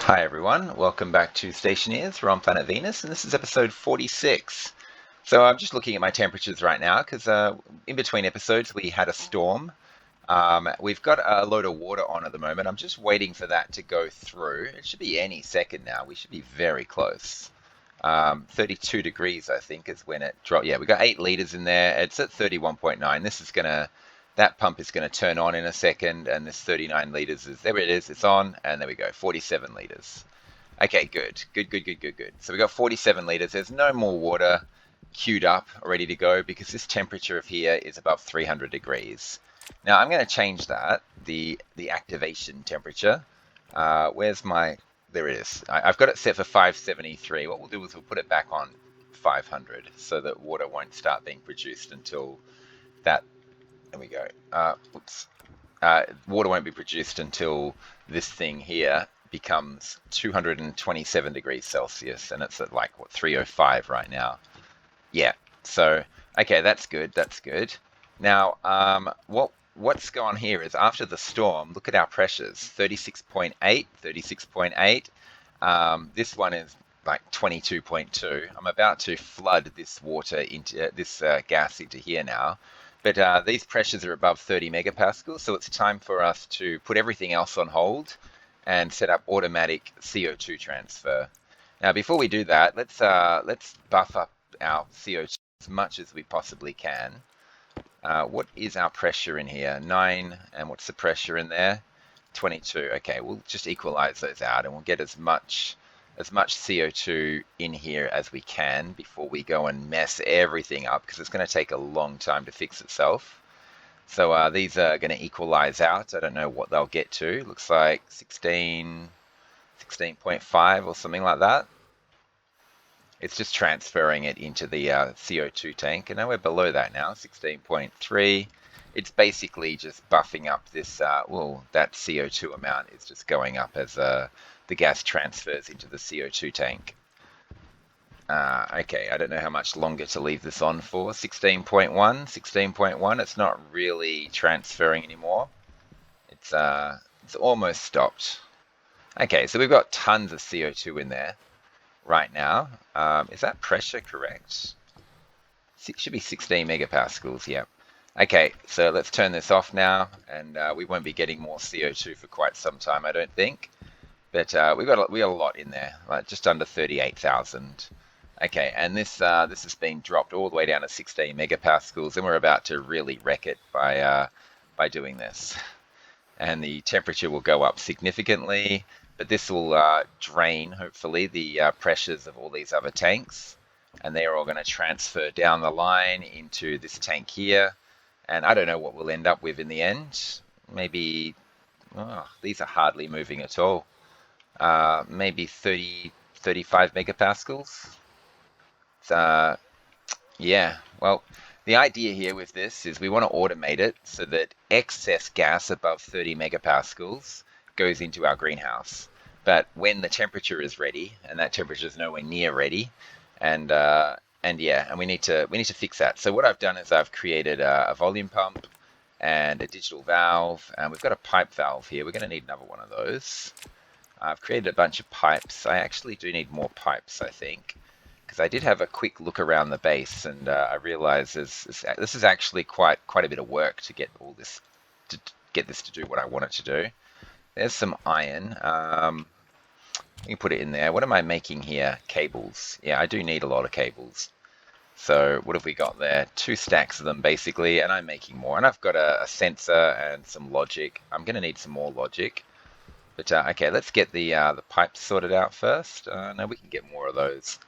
Hi everyone, welcome back to Stationeers. We're on planet Venus, and this is episode 46. So I'm just looking at my temperatures right now because in between episodes we had a storm. We've got a load of water on at the moment. I'm just waiting for that to go through. It should be any second now. We should be very close. 32 degrees, I think, is when it dropped. Yeah, we got 8 liters in there. It's at 31.9. That pump is gonna turn on in a second, and this 39 liters is, there it is, it's on, and there we go, 47 liters. Okay, good, good, good, good, good, good. So we got 47 liters. There's no more water queued up, ready to go, because this temperature of here is above 300 degrees. Now I'm going to change that, the activation temperature. Where's my, there it is. I've got it set for 573. What we'll do is we'll put it back on 500 so that water won't start being produced until that, there we go. Oops. Water won't be produced until this thing here becomes 227 degrees Celsius, and it's at like, what, 305 right now. Yeah, so, okay, that's good, that's good. Now, what's going on here is after the storm, look at our pressures, 36.8, 36.8. This one is like 22.2. I'm about to flood this water into this gas into here now. But these pressures are above 30 megapascals, so it's time for us to put everything else on hold and set up automatic CO2 transfer. Now, before we do that, let's buff up our CO2 as much as we possibly can. What is our pressure in here? 9, and what's the pressure in there? 22. Okay, we'll just equalize those out, and we'll get as much CO2 in here as we can before we go and mess everything up, because it's going to take a long time to fix itself. So these are going to equalize out. I don't know what they'll get to. Looks like 16, 16.5 or something like that. It's just transferring it into the CO2 tank, and now we're below that now, 16.3. It's basically just buffing up this, well, that CO2 amount is just going up as the gas transfers into the CO2 tank. Okay, I don't know how much longer to leave this on for. 16.1, 16.1, it's not really transferring anymore. It's almost stopped. Okay, so we've got tons of CO2 in there right now. Is that pressure correct? It should be 16 megapascals, yeah. Okay, so let's turn this off now, and we won't be getting more CO2 for quite some time, I don't think. But we got a lot in there, like just under 38,000. Okay, and this has been dropped all the way down to 16 megapascals, and we're about to really wreck it by doing this. And the temperature will go up significantly, but this will drain, hopefully, the pressures of all these other tanks, and they are all going to transfer down the line into this tank here. And I don't know what we'll end up with in the end. Maybe, oh, these are hardly moving at all. Maybe 30, 35 megapascals. Yeah, well, the idea here with this is we want to automate it so that excess gas above 30 megapascals goes into our greenhouse. But when the temperature is ready, and that temperature is nowhere near ready, and yeah, and we need to fix that. So what I've done is I've created a volume pump and a digital valve, and we've got a pipe valve here. We're going to need another one of those. I've created a bunch of pipes. I actually do need more pipes, I think, because I did have a quick look around the base, and I realized this is actually quite a bit of work to get all this to get this to do what I want it to do. There's some iron. You can put it in there. What am I making here? Cables. Yeah, I do need a lot of cables. So what have we got there? 2 stacks of them basically, and I'm making more. And I've got a sensor and some logic. I'm going to need some more logic. But okay, let's get the pipes sorted out first. No, we can get more of those.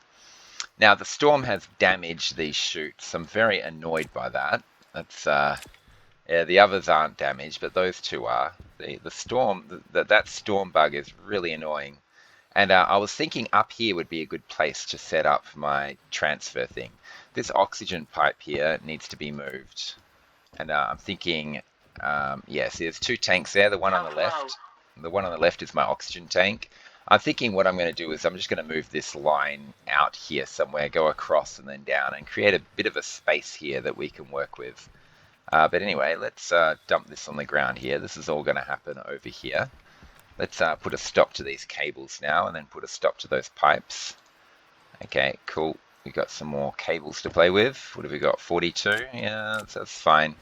Now the storm has damaged these chutes. I'm very annoyed by that. That's yeah, the others aren't damaged, but those two are. The storm, that storm bug is really annoying. And I was thinking up here would be a good place to set up my transfer thing. This oxygen pipe here needs to be moved. And I'm thinking, yeah, see there's 2 tanks there. The one on the left is my oxygen tank. I'm thinking what I'm going to do is I'm just going to move this line out here somewhere, go across and then down, and create a bit of a space here that we can work with. But anyway, let's dump this on the ground here. This is all going to happen over here. Let's put a stop to these cables now, and then put a stop to those pipes. Okay, cool. We've got some more cables to play with. What have we got? 42? Yeah, that's fine.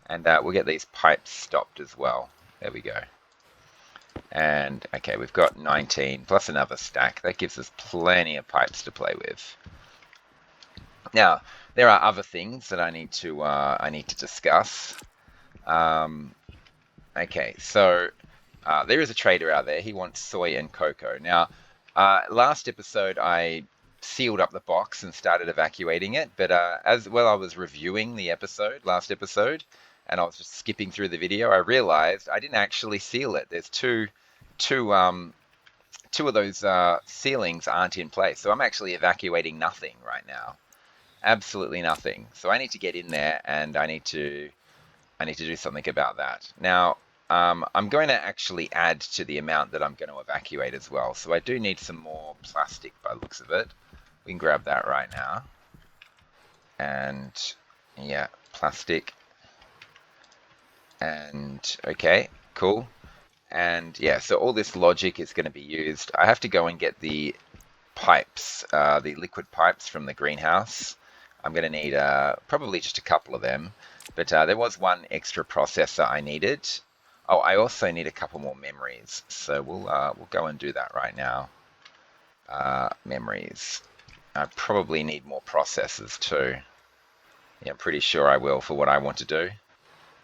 And we'll get these pipes stopped as well. There we go. And okay, we've got 19 plus another stack. That gives us plenty of pipes to play with. Now, there are other things that I need to discuss. Okay, so there is a trader out there. He wants soy and cocoa. Now, last episode I sealed up the box and started evacuating it, but as well, I was reviewing the last episode, and I was just skipping through the video. I realized I didn't actually seal it. There's two of those sealings aren't in place, so I'm actually evacuating nothing right now. Absolutely nothing. So I need to get in there, and I need to do something about that. Now, I'm going to actually add to the amount that I'm going to evacuate as well. So I do need some more plastic by the looks of it. We can grab that right now. And yeah, plastic. And okay, cool. And yeah, so all this logic is going to be used. I have to go and get the pipes, the liquid pipes from the greenhouse. I'm going to need probably just a couple of them. But there was one extra processor I needed. Oh, I also need a couple more memories. So we'll go and do that right now. Memories. I probably need more processors too. Yeah, I'm pretty sure I will for what I want to do.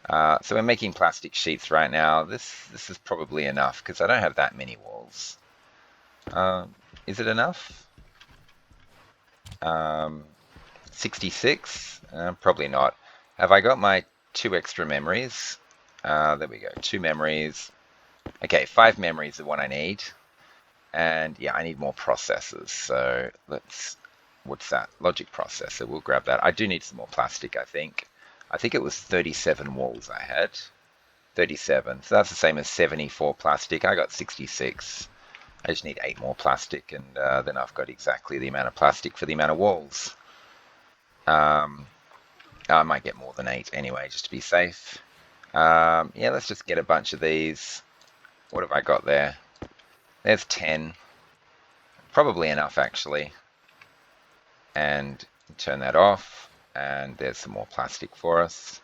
So we're making plastic sheets right now. This is probably enough because I don't have that many walls. Is it enough? 66? Probably not. Have I got my 2 extra memories? There we go, 2 memories. Okay, 5 memories are what I need. And yeah, I need more processors. So what's that? Logic processor, we'll grab that. I do need some more plastic, I think. I think it was 37 walls I had. 37, so that's the same as 74 plastic. I got 66. I just need 8 more plastic, and then I've got exactly the amount of plastic for the amount of walls. I might get more than 8 anyway, just to be safe. Yeah, let's just get a bunch of these. What have I got there? There's 10. Probably enough, actually. And turn that off. And there's some more plastic for us.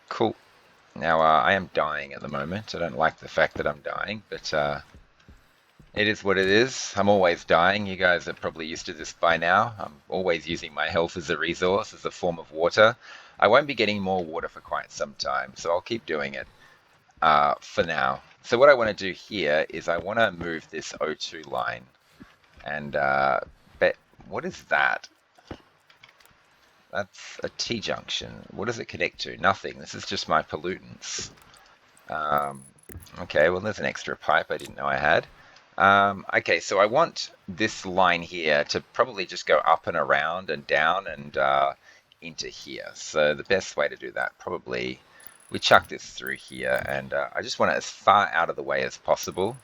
Cool. Now, I am dying at the moment. I don't like the fact that I'm dying, but it is what it is. I'm always dying. You guys are probably used to this by now. I'm always using my health as a resource, as a form of water. I won't be getting more water for quite some time, so I'll keep doing it for now. So what I want to do here is I want to move this O2 line. And what is that? That's a T-junction. What does it connect to? Nothing. This is just my pollutants. Okay, well, there's an extra pipe I didn't know I had. Okay, so I want this line here to probably just go up and around and down and into here. So the best way to do that, probably, we chuck this through here, and I just want it as far out of the way as possible.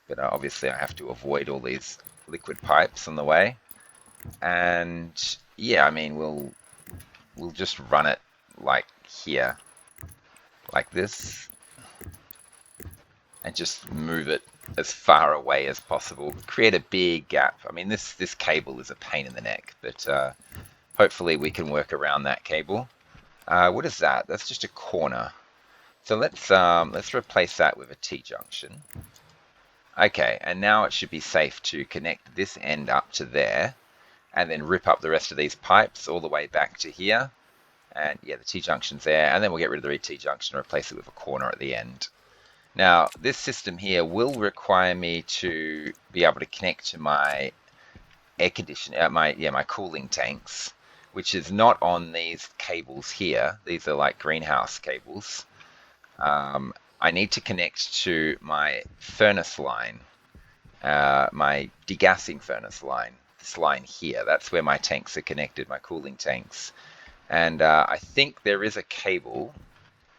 But obviously I have to avoid all these liquid pipes on the way. And yeah, I mean, we'll just run it like here, like this, and just move it as far away as possible. Create a big gap. I mean, this cable is a pain in the neck, but hopefully we can work around that cable. What is that? That's just a corner. So let's replace that with a T-junction. Okay, and now it should be safe to connect this end up to there, and then rip up the rest of these pipes all the way back to here. And yeah, the T-junction's there, and then we'll get rid of the T-junction and replace it with a corner at the end. Now, this system here will require me to be able to connect to my air conditioner, my cooling tanks, which is not on these cables here. These are like greenhouse cables. I need to connect to my furnace line, my degassing furnace line. This line here, that's where my tanks are connected, my cooling tanks. And I think there is a cable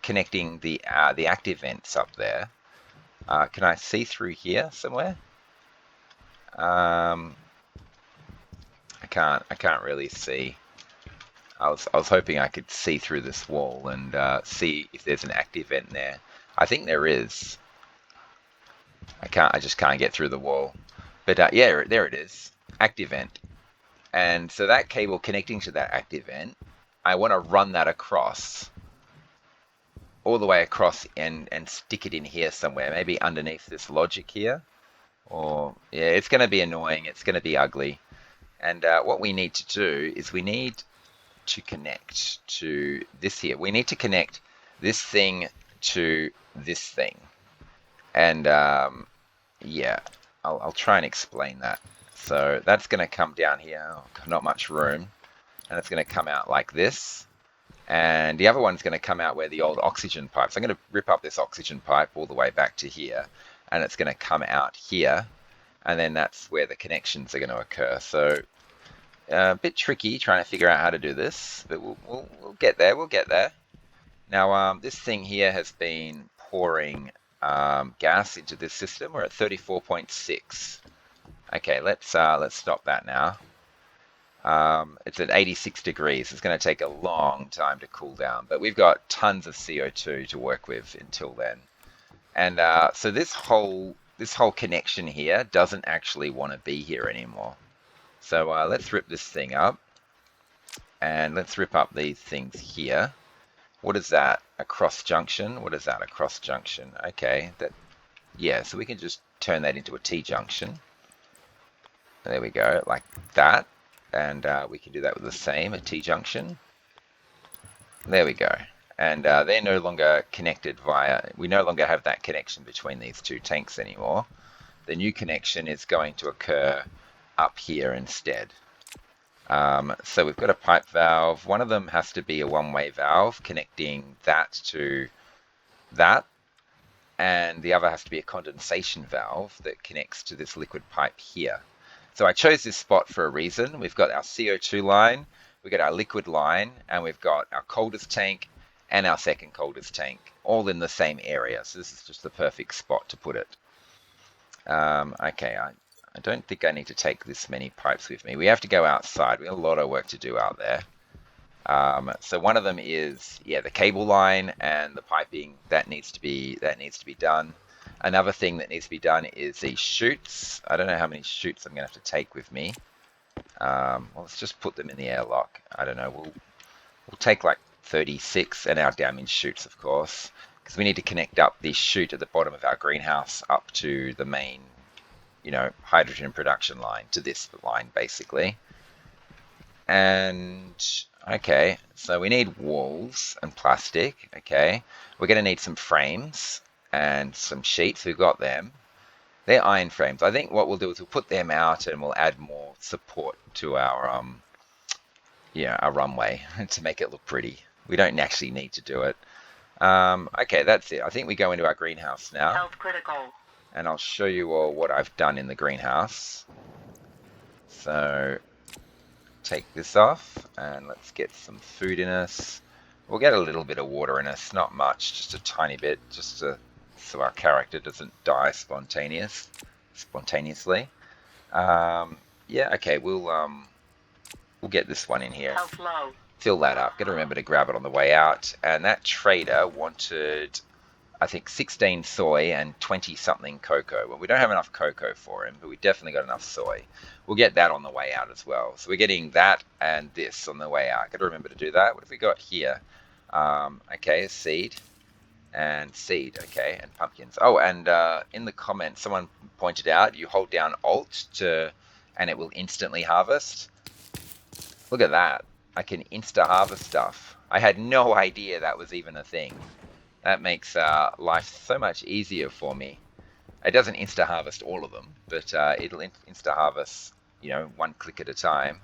connecting the active vents up there. Can I see through here somewhere? I can't really see. I was hoping I could see through this wall and see if there's an active vent there. I think there is. I just can't get through the wall. But yeah, there it is. Active vent. And so that cable connecting to that active vent, I want to run that across, all the way across and stick it in here somewhere, maybe underneath this logic here. Or, yeah, it's going to be annoying. It's going to be ugly. And what we need to do is we need to connect to this here. We need to connect this thing to this thing. And yeah, I'll try and explain that. So that's going to come down here. Oh, not much room. And it's going to come out like this. And the other one's going to come out where the old oxygen pipes. I'm going to rip up this oxygen pipe all the way back to here. And it's going to come out here. And then that's where the connections are going to occur. So a bit tricky trying to figure out how to do this, but we'll get there. We'll get there. Now, this thing here has been pouring gas into this system. We're at 34.6. Okay, let's stop that now. It's at 86 degrees. It's going to take a long time to cool down, but we've got tons of CO2 to work with until then. And so this whole connection here doesn't actually want to be here anymore. So let's rip this thing up, and let's rip up these things here. What is that? A cross junction? What is that? A cross junction? Okay, yeah. So we can just turn that into a T junction. There we go, like that. And we can do that with the same, a T junction. There we go. And they're no longer connected we no longer have that connection between these two tanks anymore. The new connection is going to occur up here instead. So we've got a pipe valve. One of them has to be a one-way valve connecting that to that. And the other has to be a condensation valve that connects to this liquid pipe here. So I chose this spot for a reason. We've got our CO2 line, we've got our liquid line, and we've got our coldest tank and our second coldest tank, all in the same area. So this is just the perfect spot to put it. Okay, I don't think I need to take this many pipes with me. We have to go outside. We have a lot of work to do out there. So one of them is, yeah, the cable line and the piping that needs to be done. Another thing that needs to be done is these chutes. I don't know how many chutes I'm going to have to take with me. Well, let's just put them in the airlock. I don't know. We'll take like 36, and our damaged chutes, of course, because we need to connect up this chute at the bottom of our greenhouse up to the main, hydrogen production line, to this line basically. And okay, so we need walls and plastic. Okay, we're going to need some frames and some sheets. We've got them. They're iron frames. I think what we'll do is we'll put them out and we'll add more support to our our runway to make it look pretty. We don't actually need to do it. Okay, that's it. I think we go into our greenhouse now. Health critical. And I'll show you all what I've done in the greenhouse. So take this off and let's get some food in us. We'll get a little bit of water in us, not much, just a tiny bit, so our character doesn't die spontaneously. Yeah, okay, we'll get this one in here. Health low. Fill that up. Got to remember to grab it on the way out. And that trader wanted, I think, 16 soy and 20 something cocoa. Well, we don't have enough cocoa for him, but we definitely got enough soy. We'll get that on the way out as well. So we're getting that and this on the way out. Got to remember to do that. What have we got here? Okay, a seed and seed. Okay, and pumpkins. Oh, and in the comments, someone pointed out you hold down Alt and it will instantly harvest. Look at that. I can insta-harvest stuff. I had no idea that was even a thing. That makes life so much easier for me. It doesn't insta-harvest all of them, but it'll insta-harvest, one click at a time.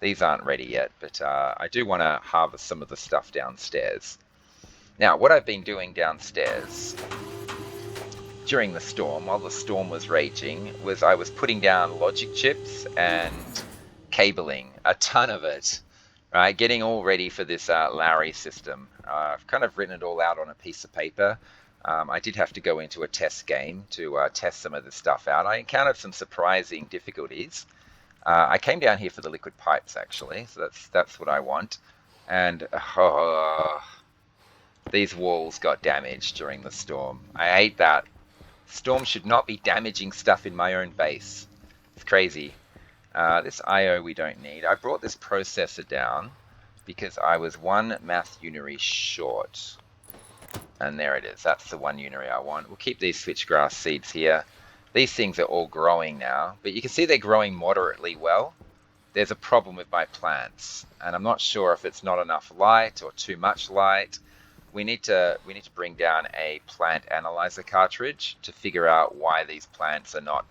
These aren't ready yet, but I do want to harvest some of the stuff downstairs. Now, what I've been doing downstairs during the storm, while the storm was raging, was I was putting down logic chips and cabling, a ton of it. Right, getting all ready for this Lowry system. I've kind of written it all out on a piece of paper. I did have to go into a test game to test some of this stuff out. I encountered some surprising difficulties. I came down here for the liquid pipes, actually, so that's what I want. And these walls got damaged during the storm. I hate that Storm should not be damaging stuff in my own base. It's crazy. This IO we don't need. I brought this processor down because I was one math unary short. And there it is. That's the one unary I want. We'll keep these switchgrass seeds here. These things are all growing now, but you can see they're growing moderately well. There's a problem with my plants, and I'm not sure if it's not enough light or too much light. We need to bring down a plant analyzer cartridge to figure out why these plants are not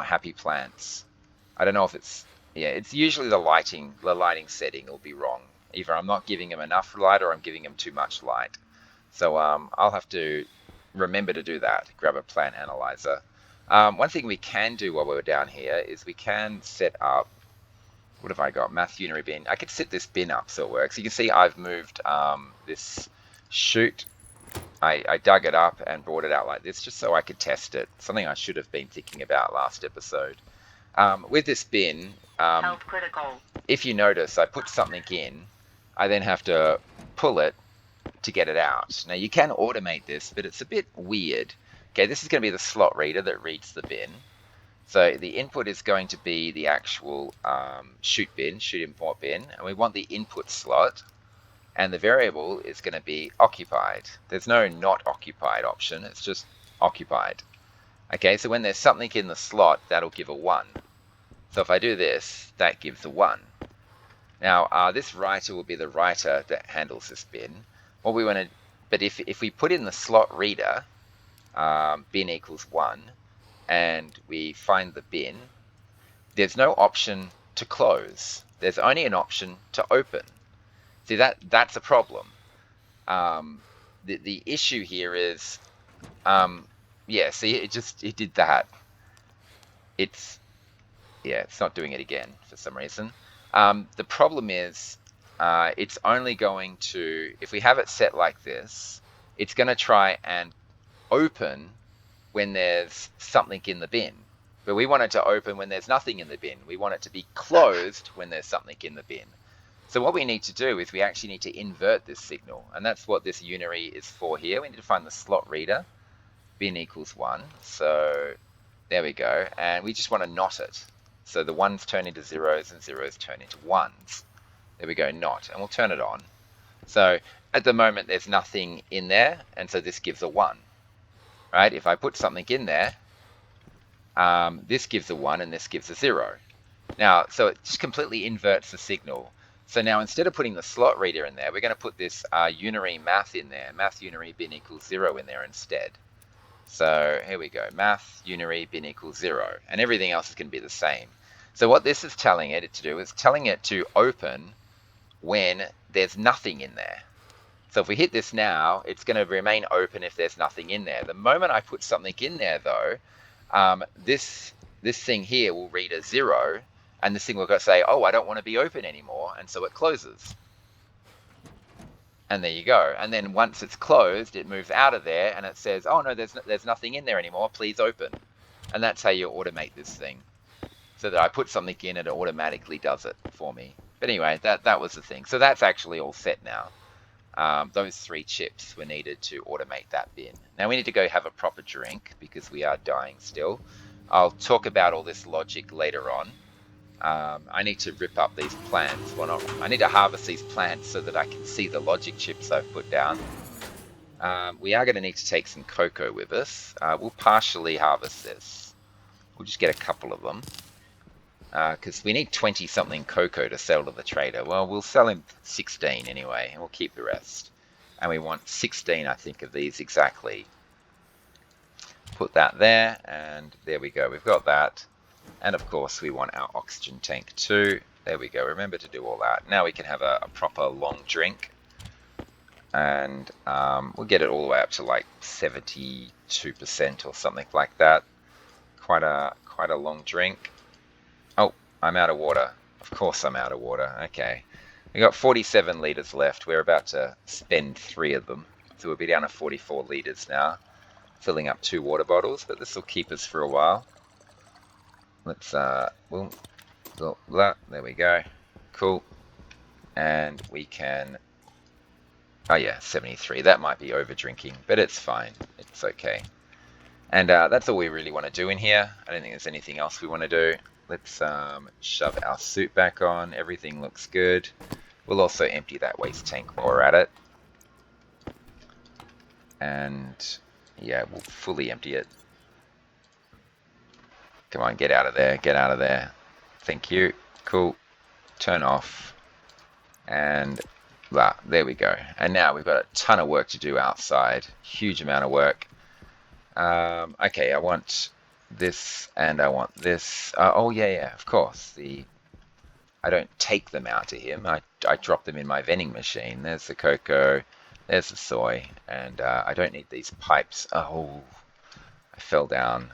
happy plants. I don't know if it's usually the lighting setting will be wrong. Either I'm not giving them enough light or I'm giving them too much light. So I'll have to remember to do that. Grab a plant analyzer. One thing we can do while we're down here is we can set up. What have I got? Math unary bin. I could set this bin up so it works. You can see I've moved this chute. I dug it up and brought it out like this just so I could test it. Something I should have been thinking about last episode. With this bin, Health critical. If you notice, I put something in. I then have to pull it to get it out. Now you can automate this, but it's a bit weird. Okay, this is going to be the slot reader that reads the bin. So the input is going to be the actual chute import bin, and we want the input slot, and the variable is going to be occupied. There's no not occupied option, it's just occupied. Okay, so when there's something in the slot, that'll give a 1. So if I do this, that gives a 1. Now this writer will be the writer that handles this bin. What we want to, but if we put in the slot reader, bin equals 1, and we find the bin, there's no option to close. There's only an option to open. See, that's a problem. The issue here is, see, it did that. It's not doing it again for some reason. The problem is, it's only going to, if we have it set like this, it's going to try and open when there's something in the bin. But we want it to open when there's nothing in the bin. We want it to be closed when there's something in the bin. So what we need to do is we actually need to invert this signal. And that's what this unary is for here. We need to find the slot reader, bin equals 1. So there we go. And we just want to not it. So the 1s turn into 0s and 0s turn into 1s. There we go, not. And we'll turn it on. So at the moment there's nothing in there, and so this gives a 1. Right? If I put something in there, this gives a 1 and this gives a 0. Now, so it just completely inverts the signal. So now instead of putting the slot reader in there, we're going to put this unary math in there, math unary bin equals 0 in there instead. So here we go, math unary bin equals 0, and everything else is going to be the same. So what this is telling it to do is telling it to open when there's nothing in there. So if we hit this now, it's going to remain open if there's nothing in there. The moment I put something in there though, this thing here will read a 0, and this thing will go say, oh, I don't want to be open anymore, and so it closes. And there you go. And then once it's closed, it moves out of there and it says, oh no, there's nothing in there anymore, please open. And that's how you automate this thing. So that I put something in, it automatically does it for me. But anyway, that was the thing. So that's actually all set now. Those 3 chips were needed to automate that bin. Now we need to go have a proper drink because we are dying still. I'll talk about all this logic later on. I need to rip up these plants. Well, I need to harvest these plants so that I can see the logic chips I've put down. We are going to need to take some cocoa with us. We'll partially harvest this. We'll just get a couple of them. Because we need 20-something cocoa to sell to the trader. Well, we'll sell him 16 anyway, and we'll keep the rest. And we want 16, I think, of these exactly. Put that there, and there we go. We've got that. And of course, we want our oxygen tank too. There we go. Remember to do all that. Now we can have a proper long drink. And we'll get it all the way up to like 72% or something like that. Quite a long drink. Oh, I'm out of water. Of course I'm out of water. Okay. We got 47 litres left. We're about to spend 3 of them. So we'll be down to 44 litres now. Filling up 2 water bottles, but this will keep us for a while. Let's, there we go. Cool. And we can, oh yeah, 73. That might be over drinking, but it's fine. It's okay. And that's all we really want to do in here. I don't think there's anything else we want to do. Let's shove our suit back on. Everything looks good. We'll also empty that waste tank while we're at it. And yeah, we'll fully empty it. Come on, get out of there. Get out of there. Thank you. Cool. Turn off. And there we go. And now we've got a ton of work to do outside. Huge amount of work. Okay, I want this and I want this. Oh yeah, of course. I don't take them out to him. I drop them in my vending machine. There's the cocoa, there's the soy, and I don't need these pipes. Oh, I fell down.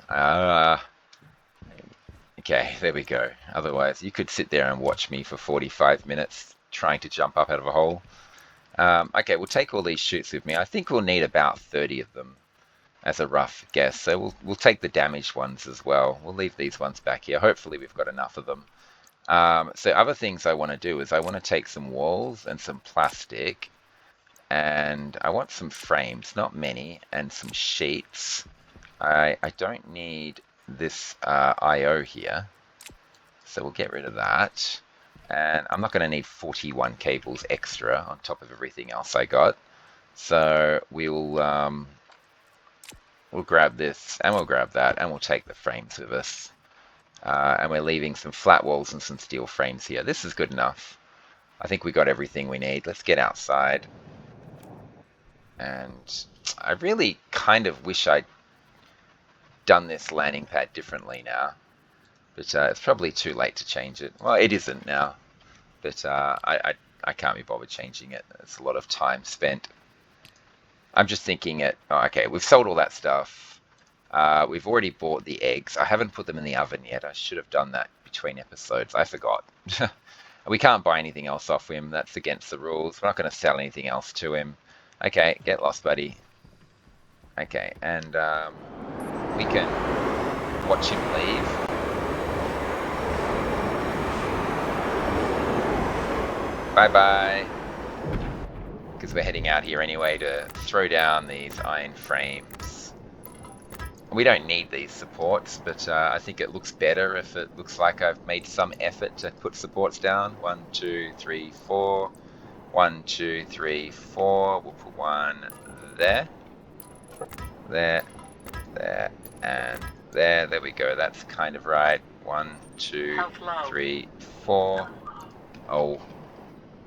Okay, there we go. Otherwise, you could sit there and watch me for 45 minutes trying to jump up out of a hole. Okay, we'll take all these chutes with me. I think we'll need about 30 of them as a rough guess. So we'll take the damaged ones as well. We'll leave these ones back here. Hopefully we've got enough of them. So other things I want to do is I want to take some walls and some plastic, and I want some frames, not many, and some sheets. I don't need this IO here, so we'll get rid of that. And I'm not going to need 41 cables extra on top of everything else I got. So we'll grab this, and we'll grab that, and we'll take the frames with us. And we're leaving some flat walls and some steel frames here. This is good enough. I think we got everything we need. Let's get outside. And I really kind of wish I'd done this landing pad differently now. But it's probably too late to change it. Well, it isn't now. But I can't be bothered changing it. It's a lot of time spent. I'm just thinking okay, we've sold all that stuff. We've already bought the eggs. I haven't put them in the oven yet. I should have done that between episodes. I forgot. We can't buy anything else off him. That's against the rules. We're not going to sell anything else to him. Okay, get lost, buddy. Okay, and we can watch him leave. Bye-bye. Because we're heading out here anyway to throw down these iron frames. We don't need these supports, but I think it looks better if it looks like I've made some effort to put supports down. 1, 2, 3, 4. 1, 2, 3, 4. We'll put one there, there, there, and there. There we go. That's kind of right. 1, 2, 3, 4. Oh,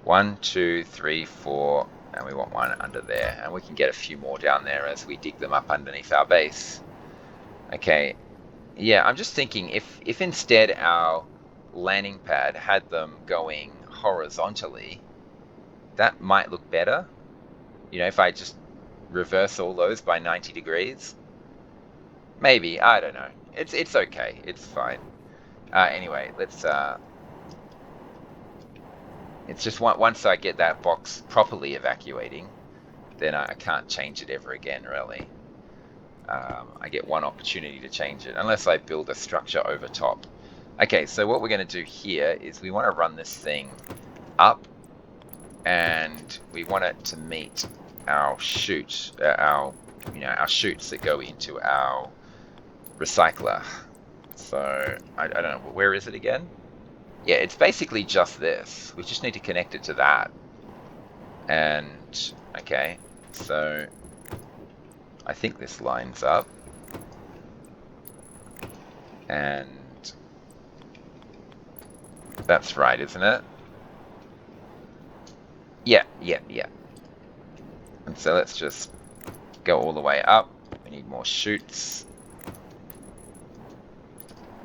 1, 2, 3, 4. And we want one under there. And we can get a few more down there as we dig them up underneath our base. Okay, yeah, I'm just thinking if instead our landing pad had them going horizontally, that might look better. You know, if I just reverse all those by 90 degrees. Maybe, I don't know. It's okay, it's fine. Anyway, let's it's just once I get that box properly evacuating, then I can't change it ever again, really. I get one opportunity to change it, unless I build a structure over top. Okay, so what we're going to do here is we want to run this thing up, and we want it to meet our chute, our chutes that go into our recycler. So I don't know, where is it again? Yeah, it's basically just this. We just need to connect it to that. And okay, so I think this lines up, and that's right, isn't it? Yeah. And so let's just go all the way up. We need more chutes.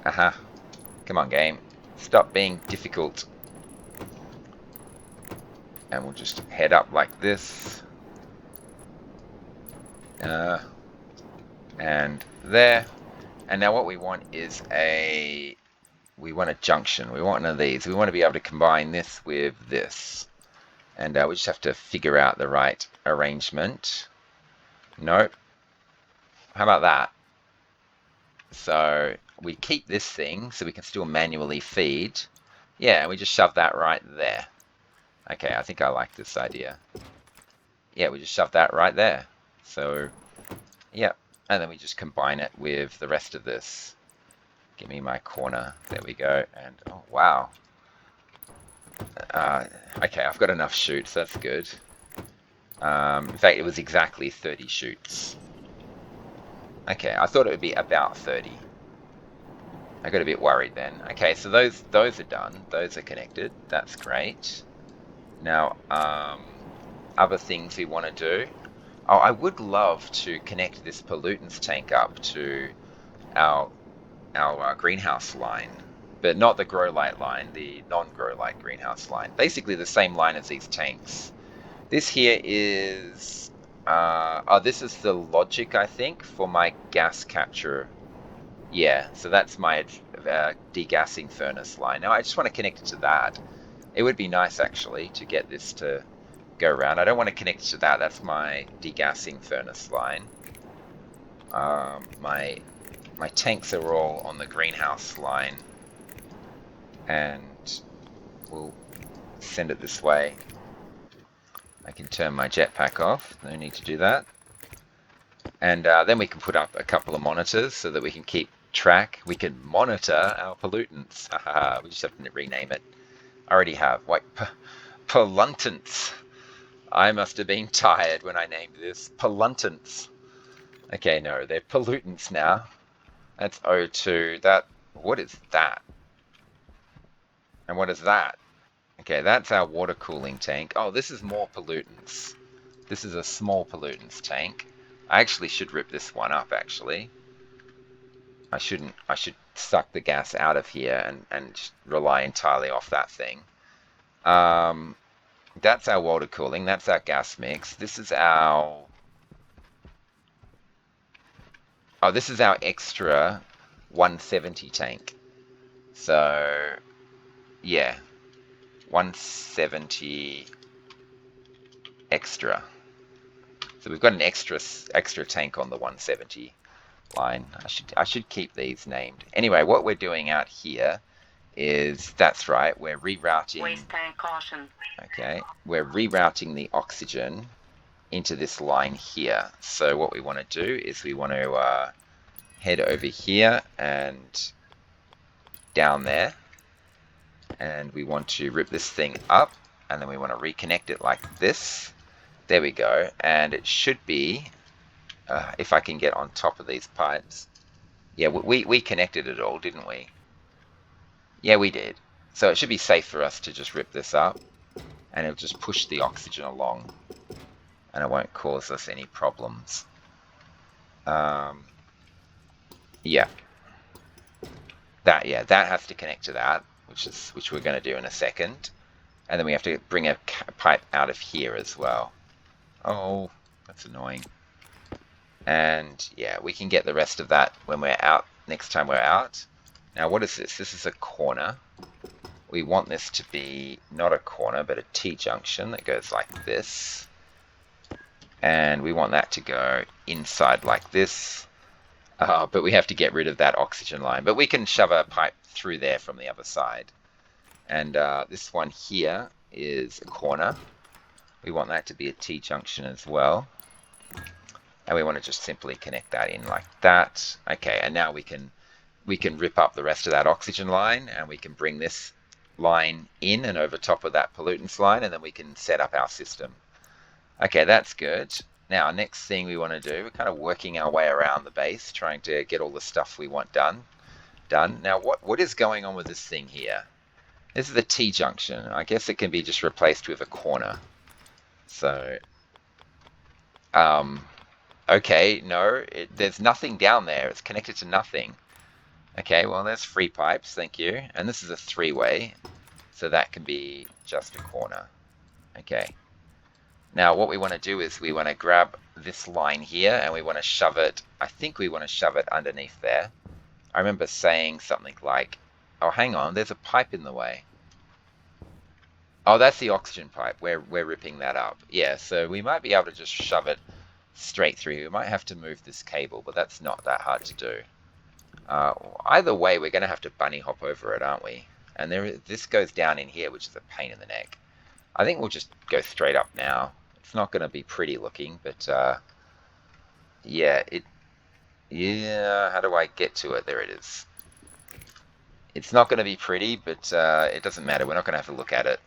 Come on, game. Stop being difficult. And we'll just head up like this. And there. And now what we want is we want a junction. We want one of these. We want to be able to combine this with this. And we just have to figure out the right arrangement. Nope. How about that? So we keep this thing so we can still manually feed. Yeah, and we just shove that right there. Okay, I think I like this idea. Yeah, we just shove that right there. So, yeah, And then we just combine it with the rest of this. Give me my corner. There we go. And oh, wow. Okay, I've got enough shoots. That's good. In fact, it was exactly 30 shoots. Okay, I thought it would be about 30. I got a bit worried then. Okay, so those are done. Those are connected. That's great. Now, other things we want to do. Oh, I would love to connect this pollutants tank up to our greenhouse line, but not the grow light line, the non-grow light greenhouse line. Basically the same line as these tanks. This here is, oh, this is the logic, I think, for my gas capture. Yeah, so that's my degassing furnace line. Now I just want to connect it to that. It would be nice actually to get this to go around. I don't want to connect it to that. That's my degassing furnace line. My tanks are all on the greenhouse line, and we'll send it this way. I can turn my jetpack off. No need to do that. And then we can put up a couple of monitors so that we can keep track. We can monitor our pollutants. We just have to rename it. I already have. What? Pollutants. I must have been tired when I named this. Pollutants. Okay, no, they're pollutants now. That's O2. What is that? And what is that? Okay, that's our water cooling tank. Oh, this is more pollutants. This is a small pollutants tank. I actually should rip this one up, actually. I should suck the gas out of here and just rely entirely off that thing. That's our water cooling. That's our gas mix. This is our... Oh, this is our extra 170 tank. So, yeah. 170 extra. So we've got an extra tank on the 170 line. I should keep these named. Anyway, what we're doing out here is, that's right, we're rerouting. Waste tank caution. Okay, we're rerouting the oxygen into this line here. So what we want to do is we want to head over here and down there, and we want to rip this thing up, and then we want to reconnect it like this. There we go, and it should be, if I can get on top of these pipes. Yeah, we connected it all, didn't we? Yeah, we did. So it should be safe for us to just rip this up, and it'll just push the oxygen along, and it won't cause us any problems. Yeah. That has to connect to that, which we're going to do in a second. And then we have to bring a pipe out of here as well. Oh, that's annoying. And yeah, we can get the rest of that when we're out, next time we're out. Now, what is this? This is a corner. We want this to be not a corner, but a T-junction that goes like this. And we want that to go inside like this. But we have to get rid of that oxygen line. But we can shove a pipe through there from the other side. And this one here is a corner. We want that to be a T-junction as well. And we want to just simply connect that in like that. Okay, and now we can rip up the rest of that oxygen line, and we can bring this line in and over top of that pollutants line, and then we can set up our system. Okay, that's good. Now, next thing we want to do, we're kind of working our way around the base, trying to get all the stuff we want done. Now, what is going on with this thing here? This is a T-junction. I guess it can be just replaced with a corner. So, okay, no, there's nothing down there. It's connected to nothing. Okay, well, there's 3 pipes, thank you. And this is a 3-way, so that can be just a corner. Okay. Now, what we want to do is we want to grab this line here, and we want to shove it, I think we want to shove it underneath there. I remember saying something like, oh, hang on, there's a pipe in the way. Oh, that's the oxygen pipe. We're ripping that up. Yeah, so we might be able to just shove it straight through. We might have to move this cable, but that's not that hard to do. Either way, we're going to have to bunny hop over it, aren't we? And this goes down in here, which is a pain in the neck. I think we'll just go straight up now. It's not going to be pretty looking, but yeah, Yeah, how do I get to it? There it is. It's not going to be pretty, but it doesn't matter. We're not going to have to look at it.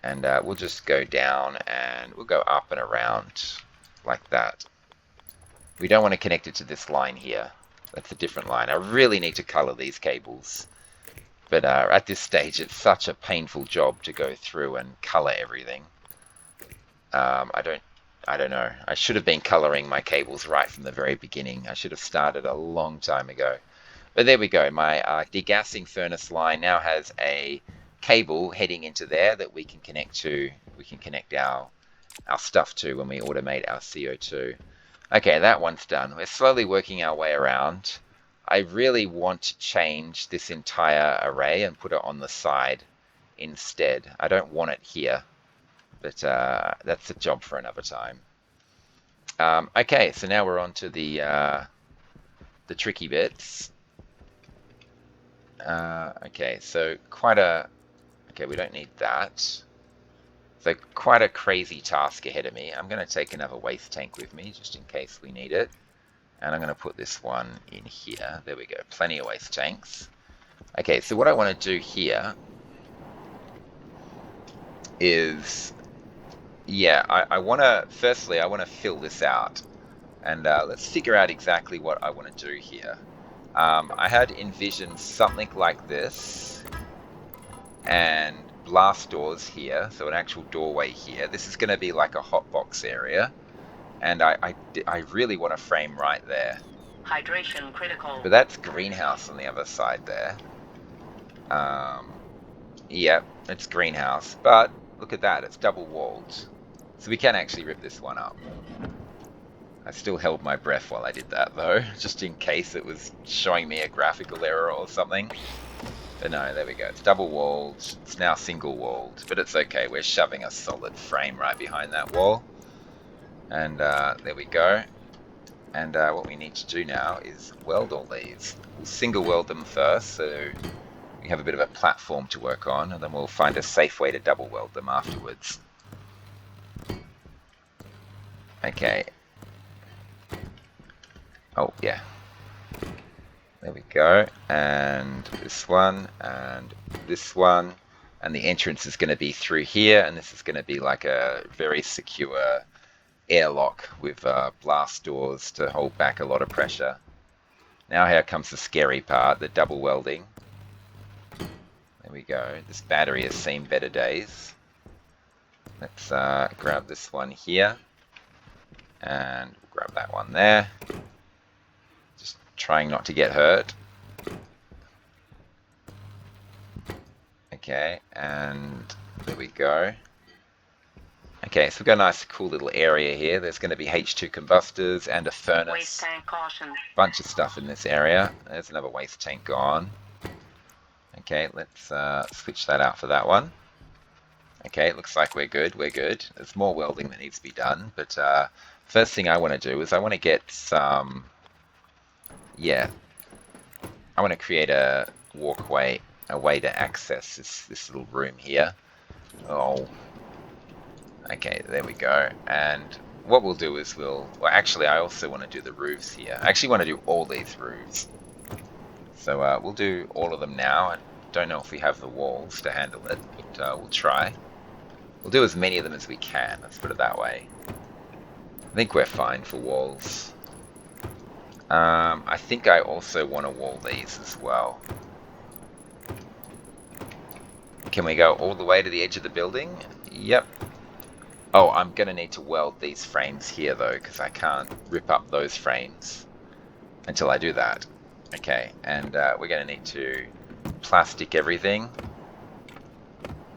And we'll just go down and we'll go up and around like that. We don't want to connect it to this line here. That's a different line. I really need to color these cables. But at this stage, it's such a painful job to go through and color everything. I don't know. I should have been coloring my cables right from the very beginning. I should have started a long time ago. But there we go. My degassing furnace line now has a cable heading into there that we can connect to. We can connect our stuff to when we automate our CO2. Okay, that one's done. We're slowly working our way around. I really want to change this entire array and put it on the side instead. I don't want it here, but that's a job for another time. Okay, so now we're on to the tricky bits. Okay, so okay, we don't need that. So quite a crazy task ahead of me. I'm going to take another waste tank with me just in case we need it. And I'm going to put this one in here. There we go, plenty of waste tanks. Okay, so what I want to do here is, yeah, I want to, firstly, I want to fill this out. And let's figure out exactly what I want to do here. I had envisioned something like this, and blast doors here, so an actual doorway here. This is going to be like a hotbox area, and I really want a frame right there. Hydration critical. But that's greenhouse on the other side there. Yep, it's greenhouse, but look at that, it's double walled. So we can actually rip this one up. I still held my breath while I did that though, just in case it was showing me a graphical error or something. But no, there we go. It's double walled. It's now single walled, but it's okay. We're shoving a solid frame right behind that wall. And there we go. And what we need to do now is weld all these. We'll single weld them first, so we have a bit of a platform to work on, and then we'll find a safe way to double weld them afterwards. Okay. Oh, yeah. There we go, and this one, and this one, and the entrance is going to be through here, and this is going to be like a very secure airlock with blast doors to hold back a lot of pressure. Now here comes the scary part, the double welding. There we go, this battery has seen better days. Let's grab this one here, and grab that one there. Trying not to get hurt. Okay, and there we go. Okay, so we've got a nice cool little area here. There's going to be H2 combustors and a furnace. Waste tank caution. Bunch of stuff in this area. There's another waste tank gone. Okay, let's switch that out for that one. Okay, it looks like we're good, we're good. There's more welding that needs to be done, but first thing I want to do is I want to get some, yeah, I want to create a walkway, a way to access this little room here. Oh, okay, there we go. And what we'll do is well, actually, I also want to do the roofs here. I actually want to do all these roofs. So we'll do all of them now. I don't know if we have the walls to handle it, but we'll try. We'll do as many of them as we can, let's put it that way. I think we're fine for walls. I think I also want to wall these as well. Can we go all the way to the edge of the building? Yep. Oh, I'm going to need to weld these frames here though, because I can't rip up those frames until I do that. Okay, and we're going to need to plastic everything.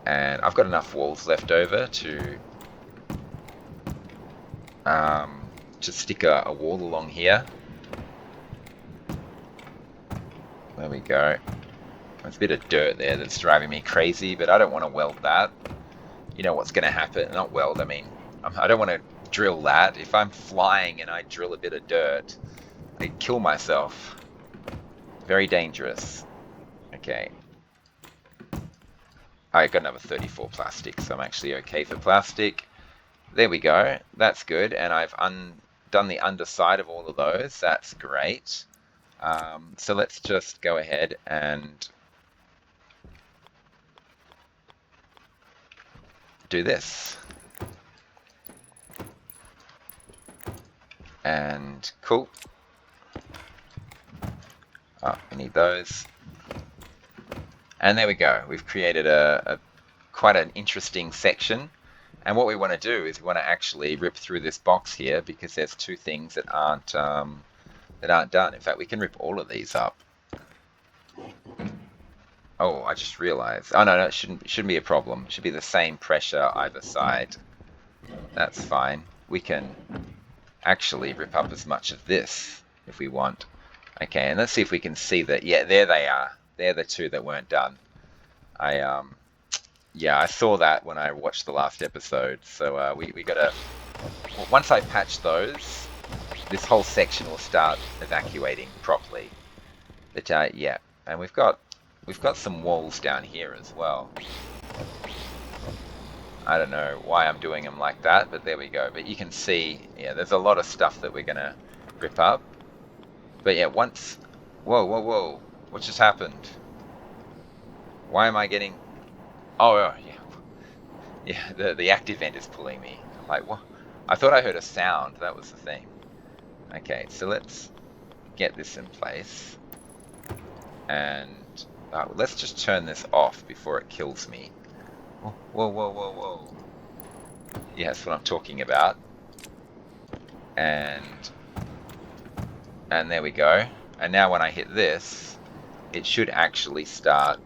And I've got enough walls left over to stick a wall along here. There we go. There's a bit of dirt there that's driving me crazy, but I don't want to weld that. You know what's going to happen. Not weld, I mean, I don't want to drill that. If I'm flying and I drill a bit of dirt, I'd kill myself. Very dangerous. Okay. I got another 34 plastic, so I'm actually okay for plastic. There we go. That's good, and I've undone done the underside of all of those. That's great. So let's just go ahead and do this. And cool. Oh, we need those. And there we go. We've created a quite an interesting section. And what we want to do is we want to actually rip through this box here because there's two things that aren't done. In fact, we can rip all of these up. Oh, I just realized. Oh no, it shouldn't be a problem. It should be the same pressure either side. That's fine. We can actually rip up as much of this if we want. Okay, and let's see if we can see that. Yeah, there they are. They're the two that weren't done. Yeah, I saw that when I watched the last episode. So we gotta. Well, once I patch those, this whole section will start evacuating properly. But yeah, and we've got some walls down here as well. I don't know why I'm doing them like that, but there we go. But you can see, yeah, there's a lot of stuff that we're gonna rip up. But yeah, once... Whoa, whoa, whoa. What just happened? Why am I getting... Oh, yeah. Yeah, the active end is pulling me. I'm like, what? I thought I heard a sound. That was the thing. Okay, so let's get this in place. And let's just turn this off before it kills me. Whoa, whoa, whoa, whoa, whoa. Yeah, that's what I'm talking about. And there we go. And now when I hit this, it should actually start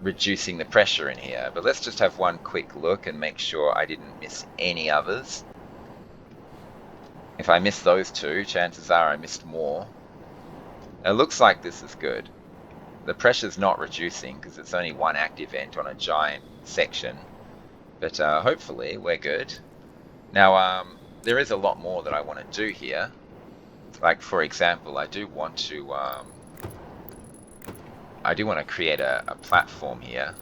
reducing the pressure in here. But let's just have one quick look and make sure I didn't miss any others. If I missed those two, chances are I missed more. It looks like this is good. The pressure's not reducing because it's only one active vent on a giant section. But hopefully we're good. Now, there is a lot more that I want to do here. Like, for example, I do want to create a platform here.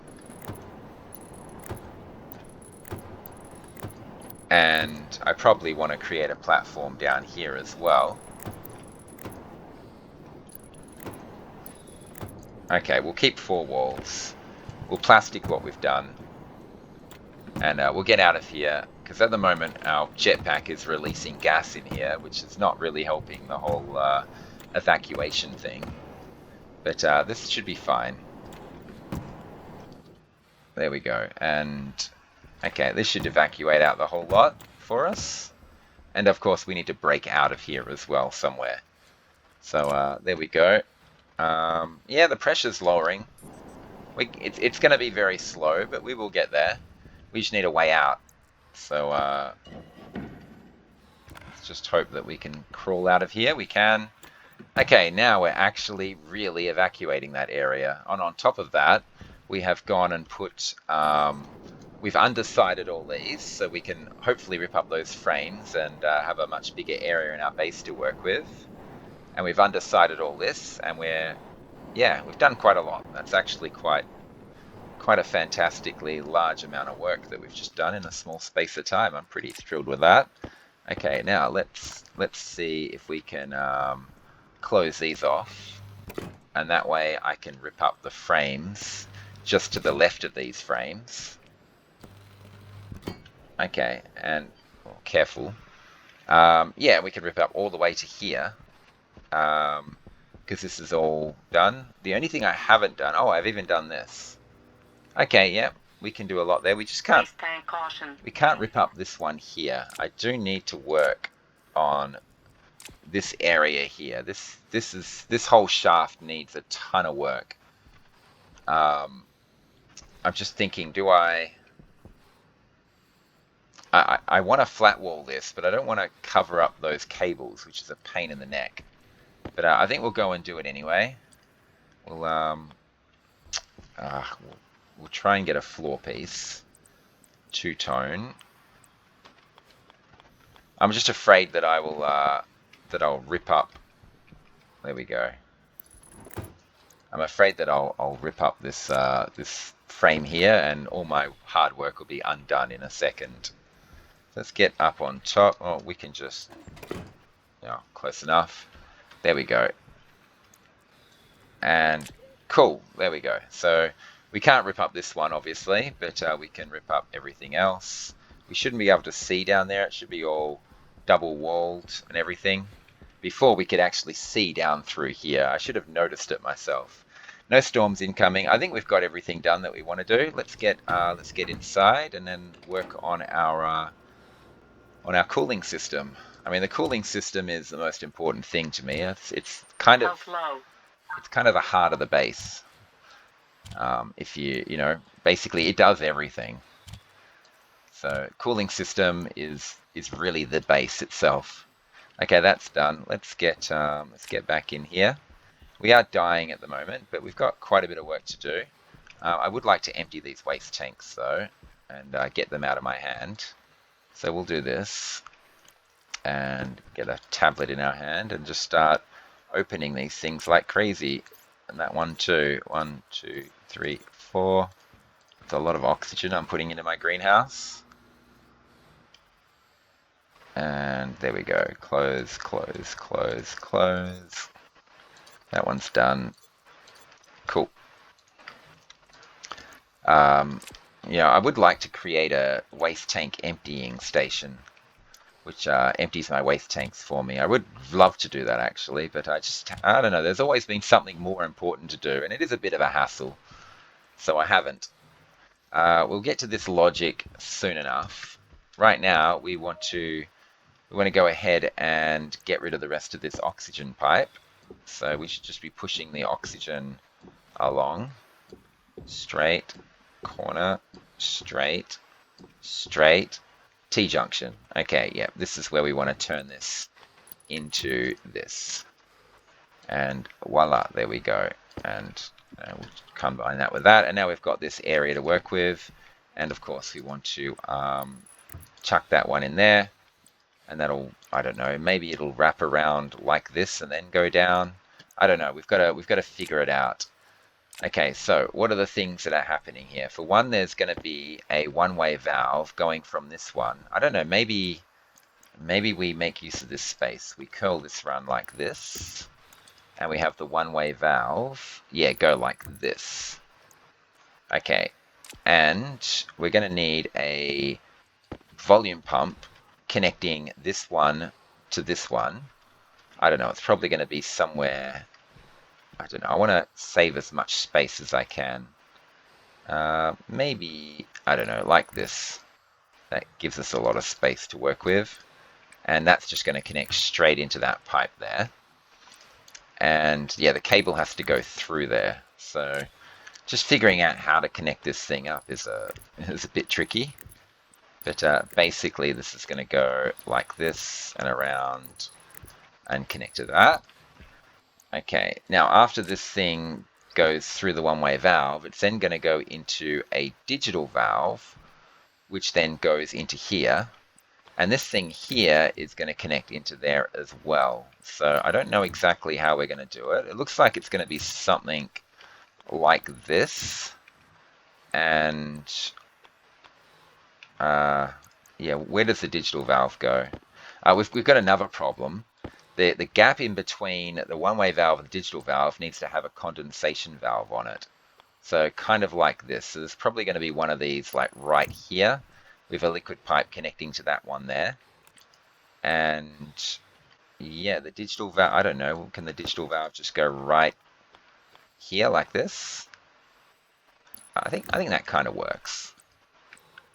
And I probably want to create a platform down here as well. Okay, we'll keep 4 walls. We'll plastic what we've done. And we'll get out of here, because at the moment our jetpack is releasing gas in here, which is not really helping the whole evacuation thing. But this should be fine. There we go. And okay, this should evacuate out the whole lot for us. And of course we need to break out of here as well somewhere. So there we go. Yeah, the pressure's lowering. It's going to be very slow, but we will get there. We just need a way out. So let's just hope that we can crawl out of here. We can. Okay, now we're actually really evacuating that area. And on top of that, we have gone and put... we've undersided all these, so we can hopefully rip up those frames and have a much bigger area in our base to work with. And we've undersided all this, and we've done quite a lot. That's actually quite a fantastically large amount of work that we've just done in a small space of time. I'm pretty thrilled with that. Okay, now let's see if we can close these off, and that way I can rip up the frames just to the left of these frames. Okay, and careful. Yeah, we can rip up all the way to here. Because this is all done. The only thing I haven't done... Oh, I've even done this. Okay, yeah, we can do a lot there. We just can't... We can't rip up this one here. I do need to work on this area here. This whole shaft needs a ton of work. I'm just thinking, do I want to flat wall this, but I don't want to cover up those cables, which is a pain in the neck. But I think we'll go and do it anyway. We'll try and get a floor piece, 2-tone. I'm just afraid that I'll rip up. There we go. I'm afraid that I'll rip up this this frame here, and all my hard work will be undone in a second. Let's get up on top. Oh, we can just, close enough. There we go. And cool, there we go. So we can't rip up this one, obviously, but we can rip up everything else. We shouldn't be able to see down there. It should be all double walled and everything. Before we could actually see down through here, I should have noticed it myself. No storms incoming. I think we've got everything done that we want to do. Let's get inside and then work on our cooling system. I mean, the cooling system is the most important thing to me. It's kind of Health low. it's kind of the heart of the base. If basically it does everything. So cooling system is really the base itself. Okay, that's done. Let's get back in here. We are dying at the moment, but we've got quite a bit of work to do. I would like to empty these waste tanks though, and get them out of my hand. So we'll do this and get a tablet in our hand and just start opening these things like crazy. And that 1, 2, 1, 2, 3, 4. It's a lot of oxygen I'm putting into my greenhouse. And there we go. Close, close, close, close. That one's done. Cool. I would like to create a waste tank emptying station, which empties my waste tanks for me. I would love to do that actually, but I don't know. There's always been something more important to do, and it is a bit of a hassle, so I haven't. We'll get to this logic soon enough. Right now, we want to go ahead and get rid of the rest of this oxygen pipe. So we should just be pushing the oxygen along. Straight, corner, straight, straight, T-junction. Okay, yeah, this is where we want to turn this into this. And voila, there we go. And we'll combine that with that. And now we've got this area to work with. And of course, we want to chuck that one in there. And that'll, I don't know, maybe it'll wrap around like this and then go down. I don't know. We've got to figure it out. Okay, so what are the things that are happening here? For one, there's going to be a one-way valve going from this one. I don't know, maybe we make use of this space. We curl this around like this, and we have the one-way valve. Yeah, go like this. Okay, and we're going to need a volume pump connecting this one to this one. I don't know, it's probably going to be somewhere, I don't know, I want to save as much space as I can. Maybe, I don't know, like this. That gives us a lot of space to work with. And that's just going to connect straight into that pipe there. And yeah, the cable has to go through there. So just figuring out how to connect this thing up is a bit tricky. But basically this is going to go like this and around and connect to that. Okay, now after this thing goes through the one-way valve, it's then going to go into a digital valve, which then goes into here. And this thing here is going to connect into there as well. So I don't know exactly how we're going to do it. It looks like it's going to be something like this. And yeah, where does the digital valve go? We've got another problem. The gap in between the one-way valve and the digital valve needs to have a condensation valve on it. So kind of like this. So there's probably going to be one of these like right here with a liquid pipe connecting to that one there. And yeah, the digital valve, I don't know, can the digital valve just go right here like this? I think that kind of works.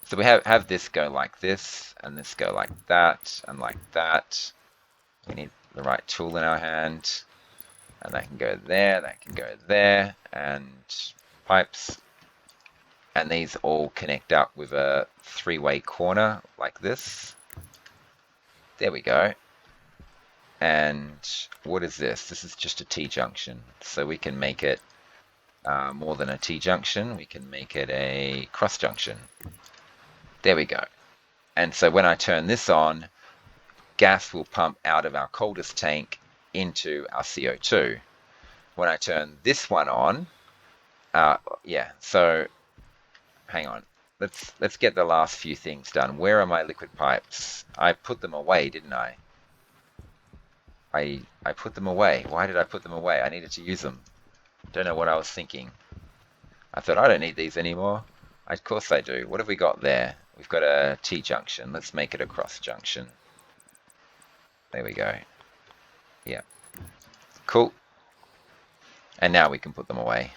So we have this go like this, and this go like that, and like that. We need the right tool in our hand, and that can go there, that can go there, and pipes. And these all connect up with a three-way corner like this. There we go. And what is this? This is just a T-junction. So we can make it more than a T-junction. We can make it a cross-junction. There we go. And so when I turn this on, gas will pump out of our coldest tank into our CO2. When I turn this one on, yeah, so hang on. let's get the last few things done. Where are my liquid pipes? I put them away, didn't I? I put them away. Why did I put them away? I needed to use them. Don't know what I was thinking. I thought I don't need these anymore. Of course I do. What have we got there? We've got a T-junction. Let's make it a cross junction. There we go. Yeah. Cool. And now we can put them away.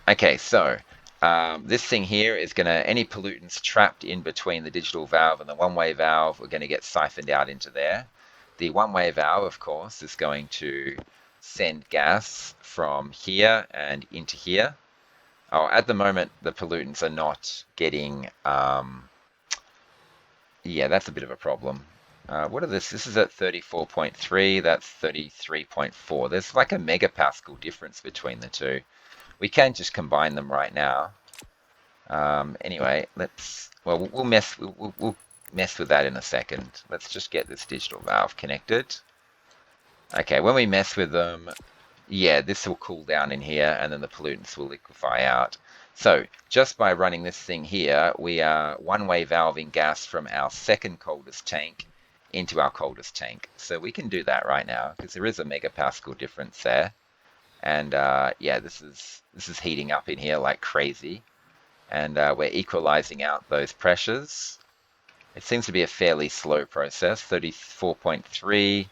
Okay, so this thing here is going to, any pollutants trapped in between the digital valve and the one-way valve are going to get siphoned out into there. The one-way valve, of course, is going to send gas from here and into here. Oh, at the moment, the pollutants are not getting, yeah, that's a bit of a problem. What are this? This is at 34.3, that's 33.4. There's like a megapascal difference between the two. We can just combine them right now. Anyway, we'll mess with that in a second. Let's just get this digital valve connected. Okay, when we mess with them, yeah, this will cool down in here and then the pollutants will liquefy out. So just by running this thing here, we are one-way valving gas from our second coldest tank into our coldest tank. So we can do that right now because there is a megapascal difference there. And yeah, this is heating up in here like crazy. And we're equalizing out those pressures. It seems to be a fairly slow process, 34.3,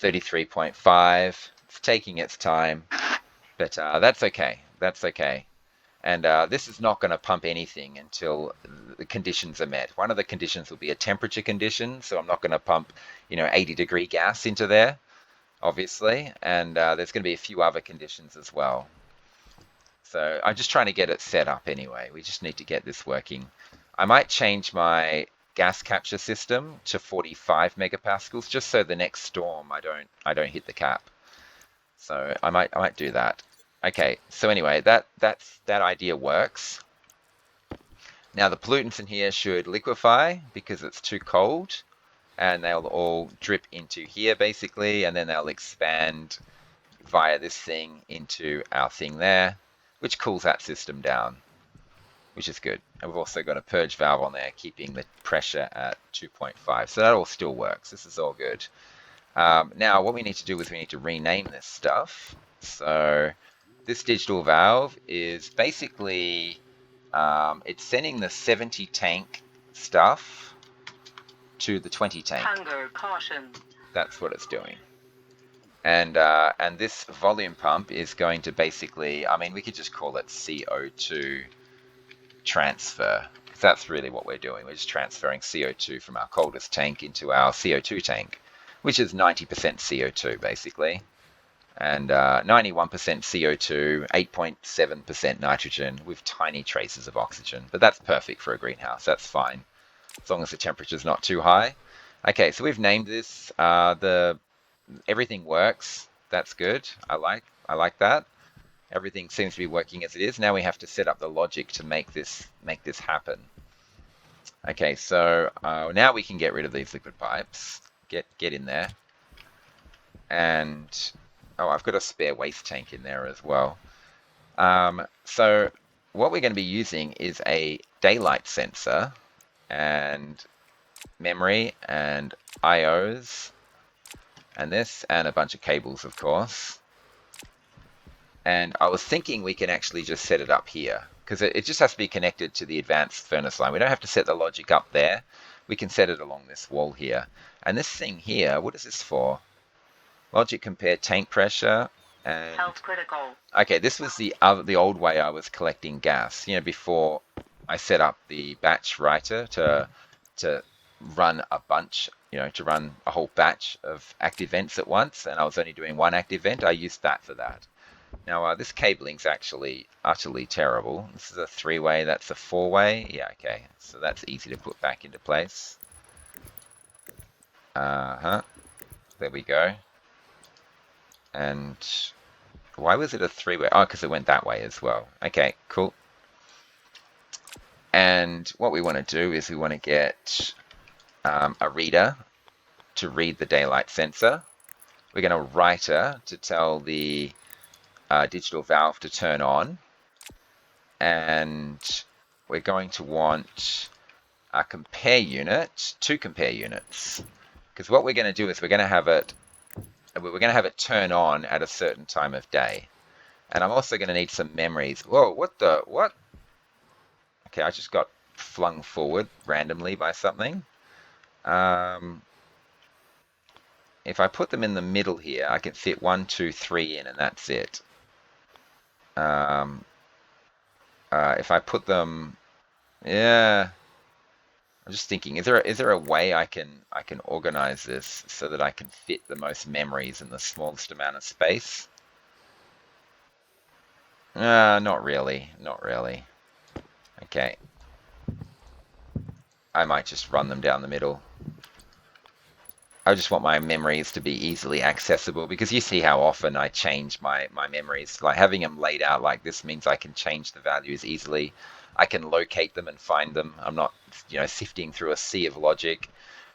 33.5. It's taking its time, but that's okay. That's okay. And this is not going to pump anything until the conditions are met. One of the conditions will be a temperature condition, so I'm not going to pump, 80-degree gas into there, obviously. And there's going to be a few other conditions as well. So I'm just trying to get it set up anyway. We just need to get this working. I might change my gas capture system to 45 megapascals just so the next storm I don't hit the cap. So I might do that. Okay, so anyway, that idea works. Now the pollutants in here should liquefy because it's too cold, and they'll all drip into here basically, and then they'll expand via this thing into our thing there, which cools that system down, which is good. And we've also got a purge valve on there, keeping the pressure at 2.5. So that all still works. This is all good. Now, what we need to do is we need to rename this stuff. So this digital valve is basically, it's sending the 70 tank stuff to the 20 tank. Hunger caution. That's what it's doing. And this volume pump is going to basically, I mean, we could just call it CO2 transfer, because that's really what we're doing. We're just transferring CO2 from our coldest tank into our CO2 tank, which is 90% CO2 basically, and 91% CO2, 8.7% nitrogen with tiny traces of oxygen. But that's perfect for a greenhouse. That's fine, as long as the temperature's not too high. Okay, so we've named this. Everything works. That's good. I like that. Everything seems to be working as it is. Now we have to set up the logic to make this happen. Okay, so now we can get rid of these liquid pipes. Get in there. And oh, I've got a spare waste tank in there as well. So what we're going to be using is a daylight sensor and memory and IOs and this and a bunch of cables, of course. And I was thinking we can actually just set it up here because it just has to be connected to the advanced furnace line. We don't have to set the logic up there. We can set it along this wall here. And this thing here, what is this for? Logic compare tank pressure and Health critical. okay, this was the old way I was collecting gas. Before I set up the batch writer to run a bunch, to run a whole batch of active vents at once, and I was only doing one active vent. I used that for that. Now this cabling's actually utterly terrible. This is a 3-way. That's a 4-way. Yeah, okay. So that's easy to put back into place. There we go. And why was it a 3-way? Oh, because it went that way as well. Okay, cool. And what we want to do is we want to get a reader to read the daylight sensor. We're going to writer to tell the digital valve to turn on. and we're going to want a compare unit, two compare units, because what we're going to do is we're going to have it turn on at a certain time of day. And I'm also going to need some memories. Whoa, what? Okay, I just got flung forward randomly by something. Um, if I put them in the middle here, I can fit 1, 2, 3 in, and that's it. Um, if I put them, yeah, I'm just thinking, is there a way I can organize this so that I can fit the most memories in the smallest amount of space? Not really, not really. Okay, I might just run them down the middle. I just want my memories to be easily accessible because you see how often I change my memories. Like having them laid out like this means I can change the values easily. I can locate them and find them. I'm not, sifting through a sea of logic.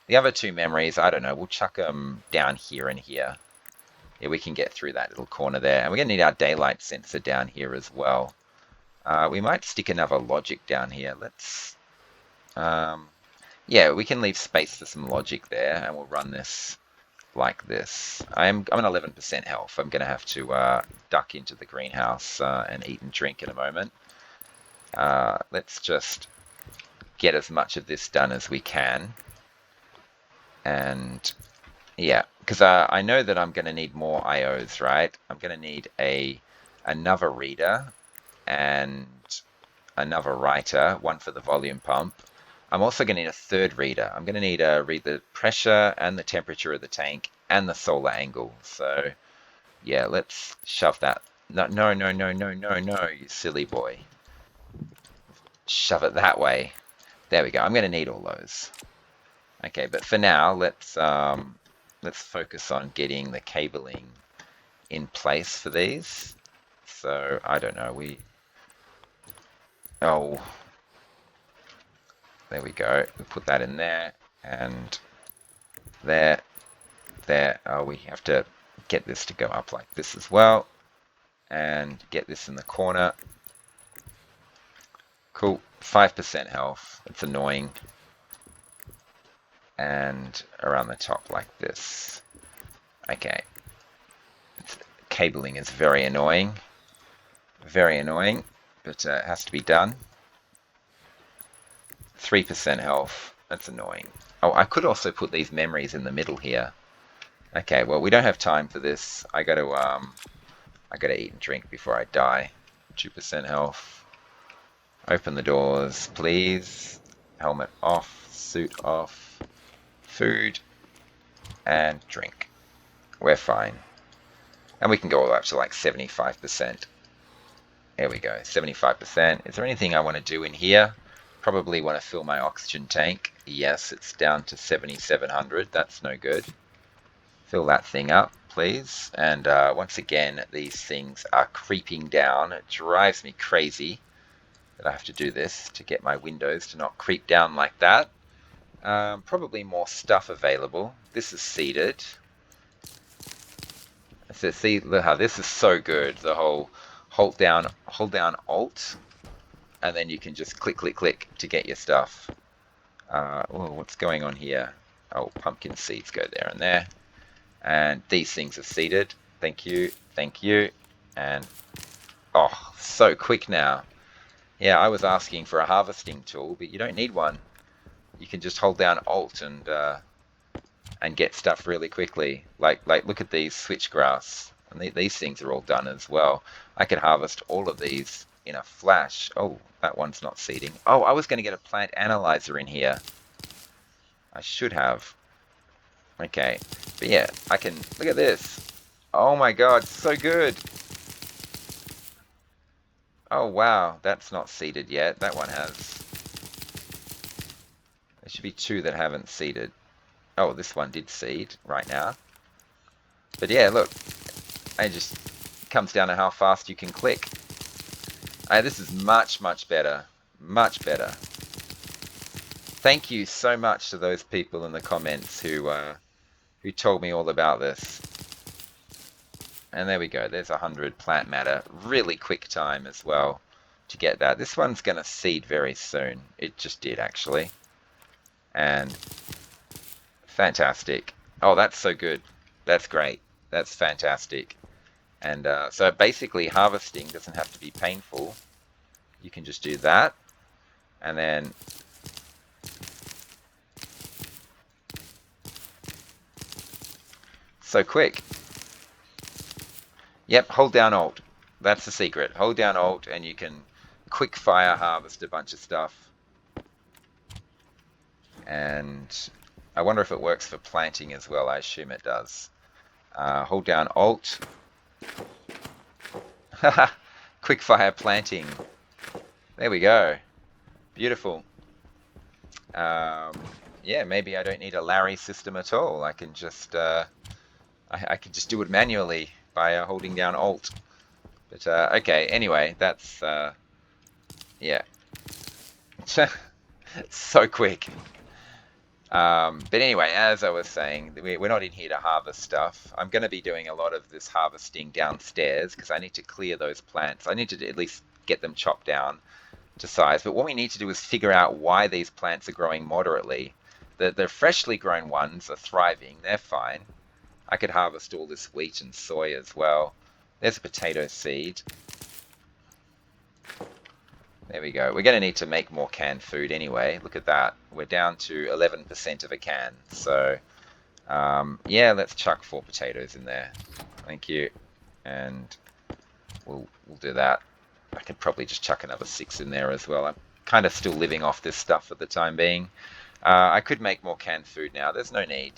The other two memories, I don't know, we'll chuck them down here and here. Yeah, we can get through that little corner there. And we're going to need our daylight sensor down here as well. We might stick another logic down here. Um, yeah, we can leave space for some logic there, and we'll run this like this. I'm on 11% health. I'm going to have to duck into the greenhouse and eat and drink in a moment. Let's just get as much of this done as we can. And yeah, because I know that I'm going to need more IOs, right? I'm going to need another reader and another writer, one for the volume pump. I'm also going to need a third reader. I'm going to need to read the pressure and the temperature of the tank and the solar angle. So yeah, let's shove that. No, no, no, no, no, no, no, you silly boy. Shove it that way. There we go. I'm going to need all those. Okay, but for now, let's focus on getting the cabling in place for these. So I don't know. Oh, there we go. We put that in there and there. Oh, we have to get this to go up like this as well, and get this in the corner. Cool. 5% health. It's annoying. And around the top like this. Okay. Cabling is very annoying. Very annoying, but it has to be done. 3% health. That's annoying. Oh, I could also put these memories in the middle here. Okay, well, we don't have time for this. I gotta eat and drink before I die. 2% health. Open the doors, please. Helmet off, suit off, food, and drink. We're fine. And we can go all the way up to like 75%. There we go, 75%. Is there anything I want to do in here? Probably want to fill my oxygen tank. Yes, it's down to 7,700. That's no good. Fill that thing up, please. And once again, these things are creeping down. It drives me crazy that I have to do this to get my windows to not creep down like that. Probably more stuff available. This is seeded. So see, look how this is so good. The whole hold down Alt, and then you can just click, click, click to get your stuff. Oh, what's going on here? Oh, pumpkin seeds go there and there. And these things are seeded. Thank you, thank you. And oh, so quick now. Yeah, I was asking for a harvesting tool, but you don't need one. You can just hold down Alt and get stuff really quickly. Like look at these switchgrass, and these things are all done as well. I could harvest all of these in a flash. Oh, that one's not seeding. Oh, I was going to get a plant analyzer in here. I should have. Okay, but yeah, I can look at this. Oh my god, so good. Oh wow, that's not seeded yet. That one has. There should be two that haven't seeded. Oh, this one did seed right now. But yeah, look, it just comes down to how fast you can click. This is much, much better. Much better. Thank you so much to those people in the comments who told me all about this. And there we go. There's 100 plant matter. Really quick time as well to get that. This one's going to seed very soon. It just did, actually. And fantastic. Oh, that's so good. That's great. That's fantastic. And so basically harvesting doesn't have to be painful. You can just do that. And then so quick. Yep, hold down Alt. That's the secret. Hold down Alt and you can quick fire harvest a bunch of stuff. And I wonder if it works for planting as well. I assume it does. Hold down Alt. Quick fire planting. There we go. Beautiful. Yeah, maybe I don't need a Larry system at all. I can just I can just do it manually by holding down Alt. But okay, anyway, that's yeah, so quick. But anyway, as I was saying, we're not in here to harvest stuff. I'm going to be doing a lot of this harvesting downstairs because I need to clear those plants. I need to at least get them chopped down to size. But what we need to do is figure out why these plants are growing moderately. The freshly grown ones are thriving. They're fine. I could harvest all this wheat and soy as well. There's a potato seed. There we go. We're going to need to make more canned food anyway. Look at that. We're down to 11% of a can. So, yeah, let's chuck 4 potatoes in there. Thank you. And we'll do that. I could probably just chuck another 6 in there as well. I'm kind of still living off this stuff for the time being. I could make more canned food now. There's no need.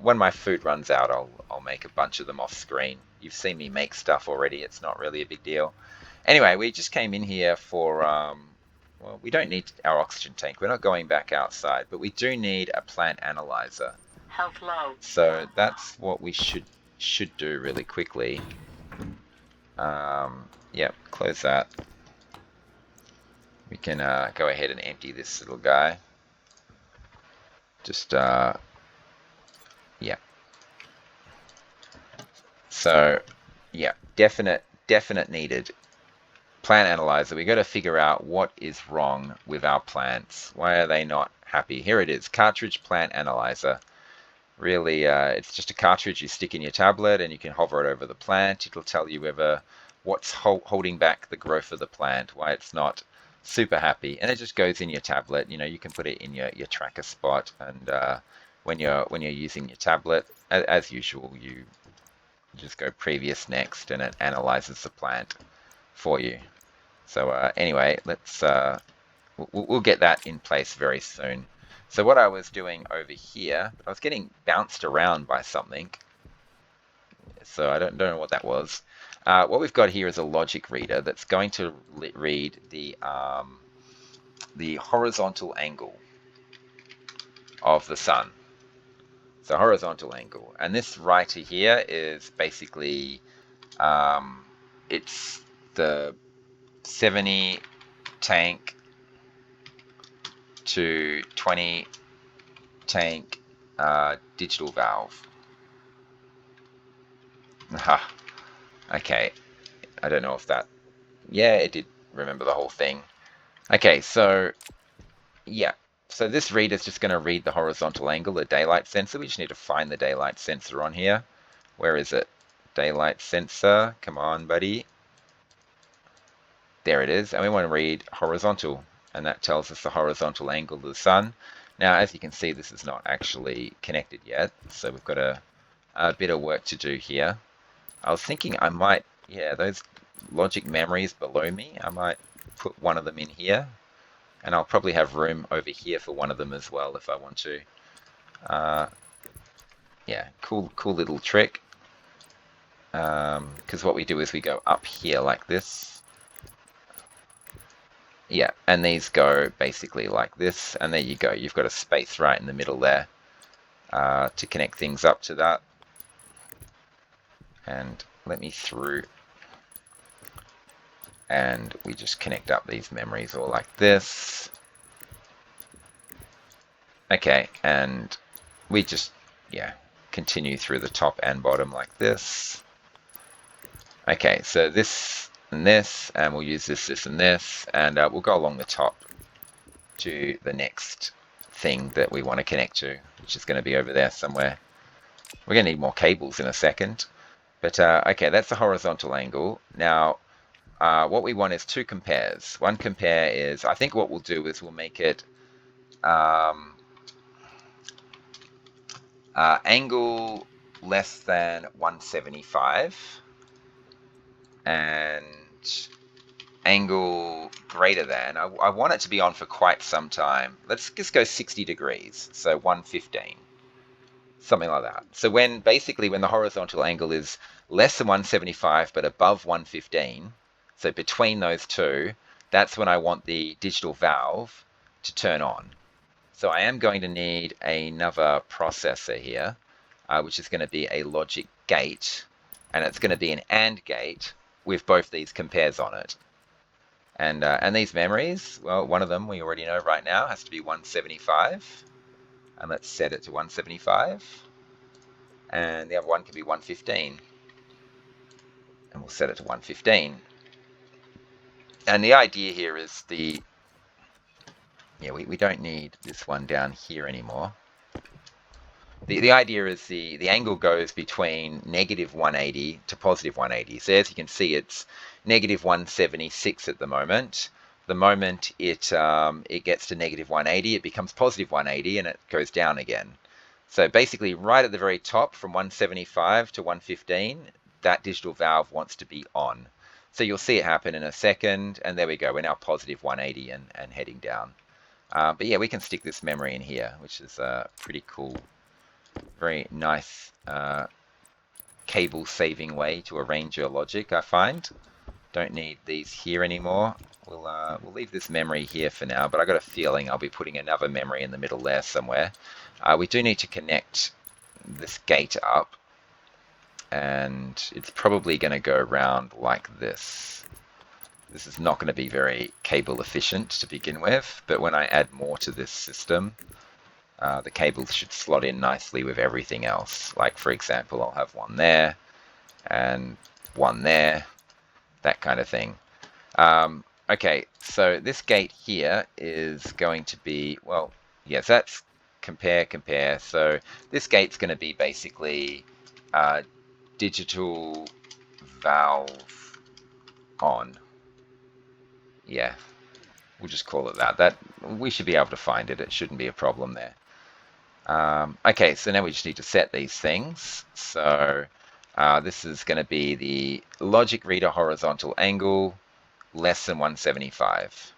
When my food runs out, I'll make a bunch of them off screen. You've seen me make stuff already. It's not really a big deal. Anyway, we just came in here for, well, we don't need our oxygen tank. We're not going back outside, but we do need a plant analyzer. Health low. So that's what we should do really quickly. Yep, close that. We can go ahead and empty this little guy. Just, yeah. So, yeah, definite needed. Plant analyzer. We got to figure out what is wrong with our plants. Why are they not happy? Here it is, cartridge plant analyzer. Really, it's just a cartridge you stick in your tablet and you can hover it over the plant. It'll tell you whether what's holding back the growth of the plant, why it's not super happy, and it just goes in your tablet. You know, you can put it in your tracker spot, and when you're using your tablet, as usual, you just go previous next, and it analyzes the plant for you. So anyway, let's we'll get that in place very soon. So what I was doing over here, I was getting bounced around by something. So I don't know what that was. What we've got here is a logic reader that's going to read the horizontal angle of the sun. So horizontal angle. And this writer here is basically, it's the 70 tank to 20 tank digital valve. Okay, I don't know if that, yeah, it did remember the whole thing. Okay, so yeah, so this reader is just going to read the horizontal angle, the daylight sensor. We just need to find the daylight sensor on here. Where is it? Daylight sensor, come on buddy. There it is, and we want to read horizontal, and that tells us the horizontal angle of the sun. Now, as you can see, this is not actually connected yet, so we've got a bit of work to do here. I was thinking I might, yeah, those logic memories below me, I might put one of them in here, and I'll probably have room over here for one of them as well if I want to. Yeah, cool little trick, because what we do is we go up here like this. Yeah, and these go basically like this, and there you go. You've got a space right in the middle there to connect things up to that. And let me through, and we just connect up these memories all like this. Okay, and we just, yeah, continue through the top and bottom like this. Okay, so this and this, and we'll use this, and this, and we'll go along the top to the next thing that we want to connect to, which is going to be over there somewhere. We're going to need more cables in a second. But okay, that's the horizontal angle. Now, what we want is two compares. One compare is, I think what we'll do is we'll make it angle less than 175 and angle greater than. I want it to be on for quite some time. Let's just go 60 degrees, so 115. Something like that. So when the horizontal angle is less than 175 but above 115, so between those two, that's when I want the digital valve to turn on. So I am going to need another processor here, which is going to be a logic gate, and it's going to be an AND gate with both these compares on it. And these memories, well, one of them we already know right now has to be 175, and let's set it to 175. And the other one can be 115, and we'll set it to 115. And the idea here is we don't need this one down here anymore. The idea is the angle goes between negative 180 to positive 180. So as you can see, it's negative 176 at the moment. The moment it gets to negative 180, it becomes positive 180, and it goes down again. So basically, right at the very top, from 175 to 115, that digital valve wants to be on. So you'll see it happen in a second, and there we go. We're now positive 180 and heading down. But yeah, we can stick this memory in here, which is pretty cool. Very nice cable-saving way to arrange your logic, I find. Don't need these here anymore. We'll leave this memory here for now, but I got a feeling I'll be putting another memory in the middle there somewhere. We do need to connect this gate up, and it's probably going to go around like this. This is not going to be very cable efficient to begin with, but when I add more to this system, the cables should slot in nicely with everything else. Like, for example, I'll have one there and one there, that kind of thing. Okay, so this gate here is going to be, well, yes, that's compare. So this gate's going to be basically digital valve on. Yeah, we'll just call it that. That we should be able to find it. It shouldn't be a problem there. Okay, so now we just need to set these things. So this is going to be the logic reader horizontal angle less than 175.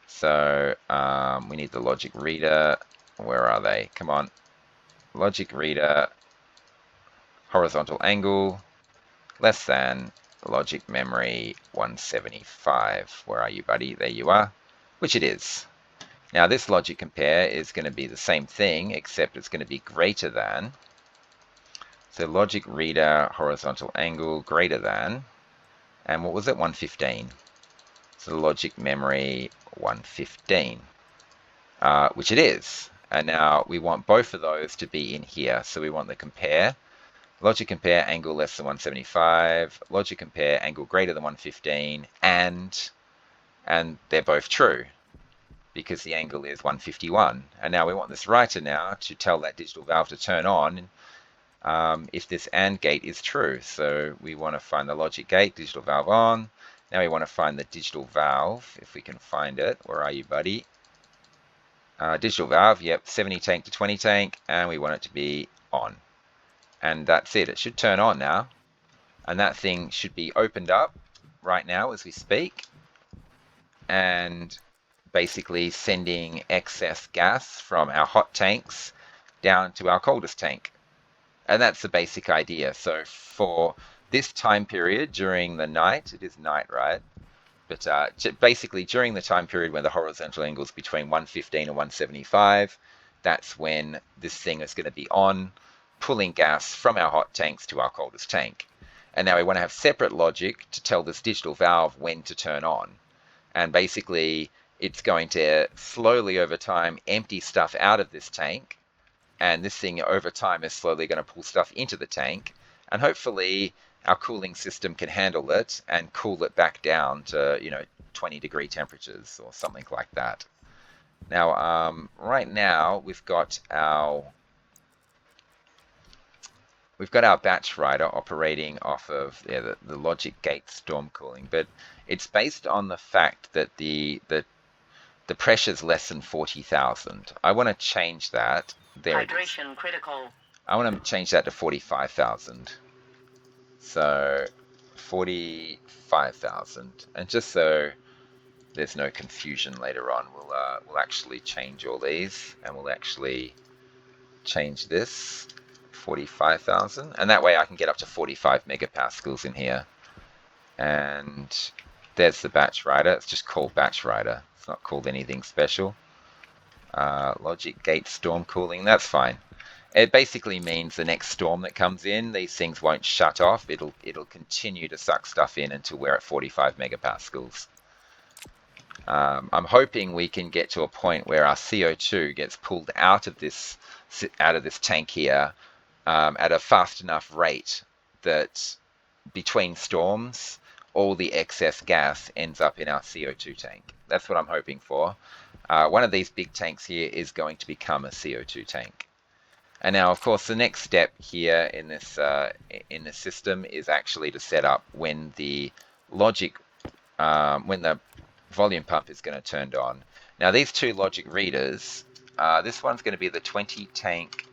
So we need the logic reader. Where are they? Come on. Logic reader horizontal angle less than logic memory 175. Where are you, buddy? There you are. Which it is. Now this logic compare is going to be the same thing, except it's going to be greater than. So logic reader horizontal angle greater than, and what was it? 115. So logic memory 115, which it is. And now we want both of those to be in here. So we want the compare, logic compare angle less than 175, logic compare angle greater than 115, and they're both true, because the angle is 151. And now we want this writer now to tell that digital valve to turn on if this AND gate is true. So we want to find the logic gate, digital valve on. Now we want to find the digital valve, if we can find it. Where are you, buddy? Digital valve, yep, 70 tank to 20 tank, and we want it to be on. And that's it. It should turn on now. And that thing should be opened up right now as we speak. And basically sending excess gas from our hot tanks down to our coldest tank. And that's the basic idea. So for this time period during the night, it is night, right? But basically during the time period when the horizontal angle is between 115 and 175, that's when this thing is going to be on, pulling gas from our hot tanks to our coldest tank. And now we want to have separate logic to tell this digital valve when to turn on. And basically it's going to slowly over time empty stuff out of this tank, and this thing over time is slowly going to pull stuff into the tank, and hopefully our cooling system can handle it and cool it back down to 20-degree temperatures or something like that. Now, right now we've got our batch writer operating off of the logic gate storm cooling, but it's based on the fact that the pressure is less than 40,000. I want to change that. There it is. Hydration critical. I want to change that to 45,000. So 45,000, and just so there's no confusion later on, we'll actually change all these, and we'll actually change this 45,000, and that way I can get up to 45 megapascals in here. And there's the batch writer. It's just called batch writer. It's not called anything special. Logic gate storm cooling. That's fine. It basically means the next storm that comes in, these things won't shut off. It'll continue to suck stuff in until we're at 45 megapascals. I'm hoping we can get to a point where our CO2 gets pulled out of this tank here at a fast enough rate that between storms, all the excess gas ends up in our CO2 tank. That's what I'm hoping for. One of these big tanks here is going to become a CO2 tank. And now, of course, the next step here in this system is actually to set up when the when the volume pump is going to turn on. Now, these two logic readers, this one's going to be the 20 tank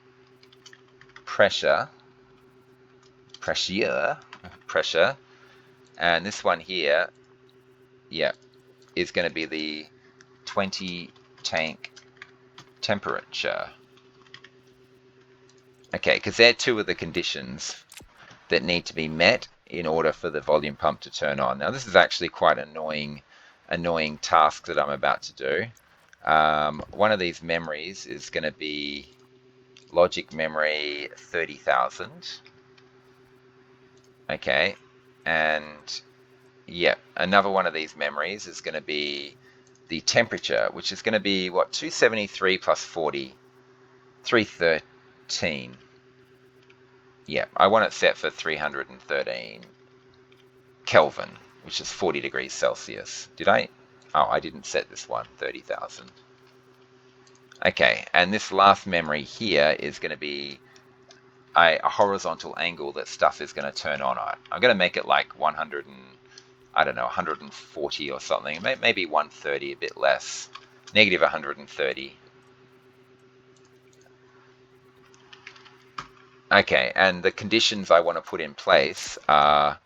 pressure, and this one here, is going to be the 20 tank temperature. Okay, because they're two of the conditions that need to be met in order for the volume pump to turn on. Now, this is actually quite an annoying task that I'm about to do. One of these memories is going to be logic memory 30,000. Okay, and another one of these memories is going to be the temperature, which is going to be 273 plus 40, 313. I want it set for 313 Kelvin, which is 40 degrees Celsius. Did I? Oh, I didn't set this one, 30,000. Okay, and this last memory here is going to be a horizontal angle that stuff is going to turn on. I'm going to make it like 140 or something, maybe 130, a bit less, negative 130. Okay, and the conditions I want to put in place are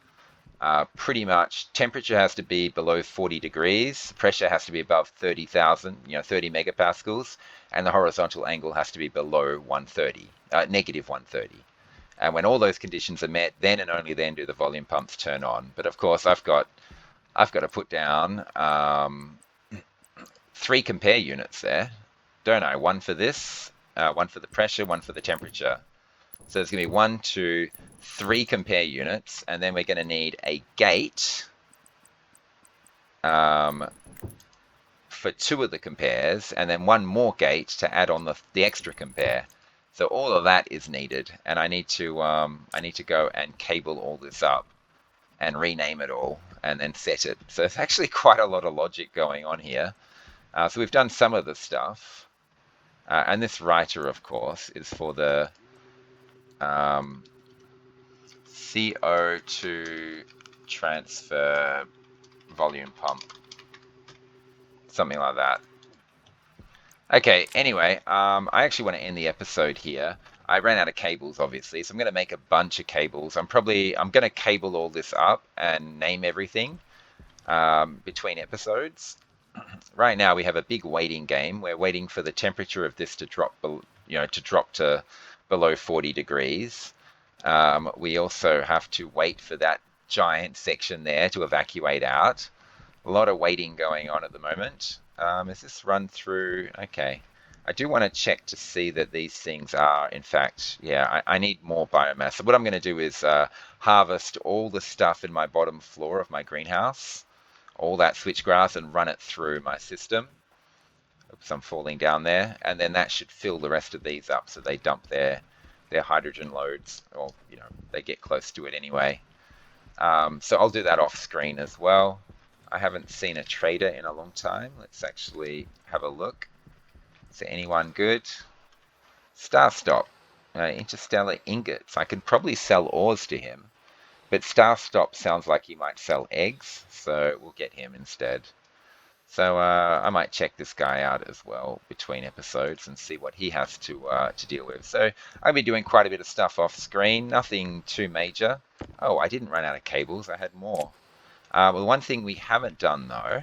pretty much temperature has to be below 40 degrees, pressure has to be above 30,000, 30 megapascals, and the horizontal angle has to be below 130, negative 130. And when all those conditions are met, then and only then do the volume pumps turn on. But of course, I've got to put down 3 compare units there, don't I? One for this, one for the pressure, one for the temperature. So there's going to be 1, 2, 3 compare units, and then we're going to need a gate for 2 of the compares, and then 1 more gate to add on the extra compare. So all of that is needed, and I need to go and cable all this up and rename it all, and then set it. So it's actually quite a lot of logic going on here. So we've done some of the stuff, and this writer, of course, is for the CO2 transfer volume pump, something like that. Okay, anyway, I actually want to end the episode here. I ran out of cables, obviously, so I'm going to make a bunch of cables. I'm going to cable all this up and name everything between episodes. Right now we have a big waiting game. We're waiting for the temperature of this to drop, to below 40 degrees. We also have to wait for that giant section there to evacuate out. A lot of waiting going on at the moment. Is this run through? Okay. I do want to check to see that these things are, in fact, I need more biomass. So what I'm going to do is harvest all the stuff in my bottom floor of my greenhouse, all that switchgrass, and run it through my system. Oops, I'm falling down there. And then that should fill the rest of these up so they dump their hydrogen loads, or they get close to it anyway. So I'll do that off screen as well. I haven't seen a trader in a long time. Let's actually have a look. Is there anyone good? Starstop, interstellar ingots. I could probably sell ores to him, but Starstop sounds like he might sell eggs, so we'll get him instead. So I might check this guy out as well between episodes and see what he has to deal with. So I'll be doing quite a bit of stuff off screen, nothing too major. Oh, I didn't run out of cables. I had more. Well, one thing we haven't done though.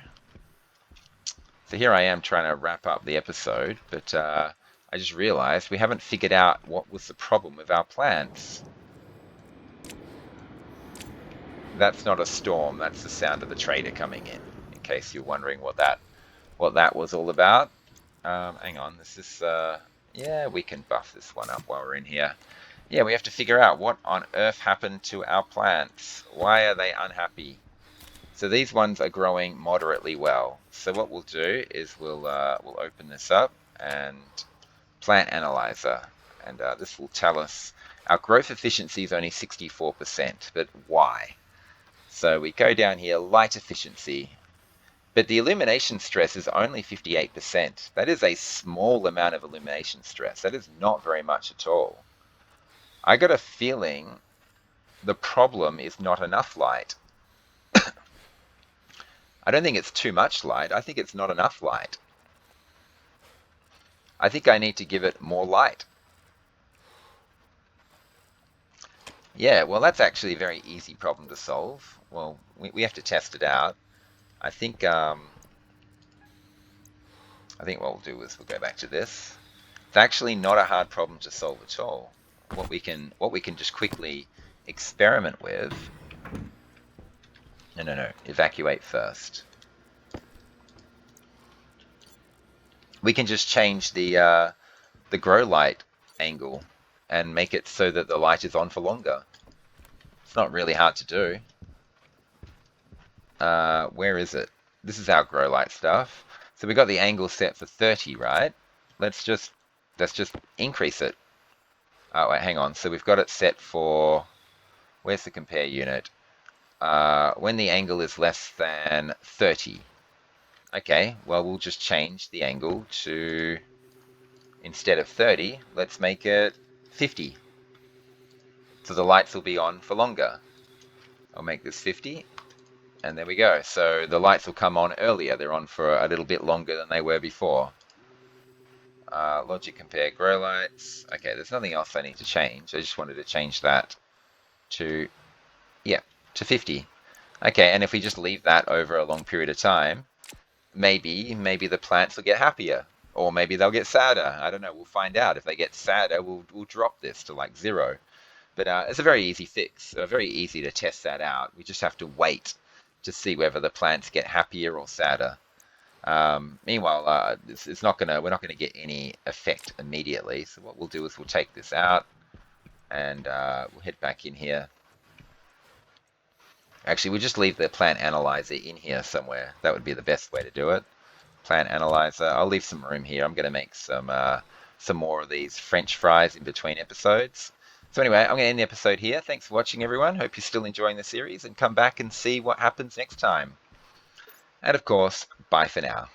So here I am trying to wrap up the episode, but I just realized we haven't figured out what was the problem with our plants. That's not a storm. That's the sound of the trader coming in case you're wondering what that was all about. Hang on, this is, yeah, we can buff this one up while we're in here. Yeah, we have to figure out what on earth happened to our plants. Why are they unhappy? So these ones are growing moderately well. So what we'll do is we'll open this up and plant analyzer, and this will tell us our growth efficiency is only 64%, but why? So we go down here, light efficiency, but the illumination stress is only 58%. That is a small amount of illumination stress. That is not very much at all. I got a feeling the problem is not enough light. I don't think it's too much light. I think it's not enough light. I think I need to give it more light. Yeah, well, that's actually a very easy problem to solve. Well, we have to test it out. I think what we'll do is we'll go back to this. It's actually not a hard problem to solve at all. What we can just quickly experiment with. No. Evacuate first. We can just change the grow light angle and make it so that the light is on for longer. It's not really hard to do. Where is it? This is our grow light stuff. So we got the angle set for 30, right? Let's just increase it. Oh, wait, hang on. So we've got it set for, where's the compare unit? When the angle is less than 30. Okay, well, we'll just change the angle to, instead of 30, let's make it 50. So the lights will be on for longer. I'll make this 50, and there we go. So the lights will come on earlier. They're on for a little bit longer than they were before. Logic compare grow lights. Okay, there's nothing else I need to change. I just wanted to change that to, yeah, to 50. Okay, and if we just leave that over a long period of time, maybe the plants will get happier, or maybe they'll get sadder. I don't know. We'll find out. If they get sadder, we'll drop this to like 0. But it's a very easy fix. Very easy to test that out. We just have to wait to see whether the plants get happier or sadder. Meanwhile, we're not gonna get any effect immediately. So what we'll do is we'll take this out, and we'll head back in here. Actually, we'll just leave the plant analyzer in here somewhere. That would be the best way to do it. Plant analyzer. I'll leave some room here. I'm gonna make some more of these French fries in between episodes. So anyway, I'm going to end the episode here. Thanks for watching, everyone. Hope you're still enjoying the series, and come back and see what happens next time. And of course, bye for now.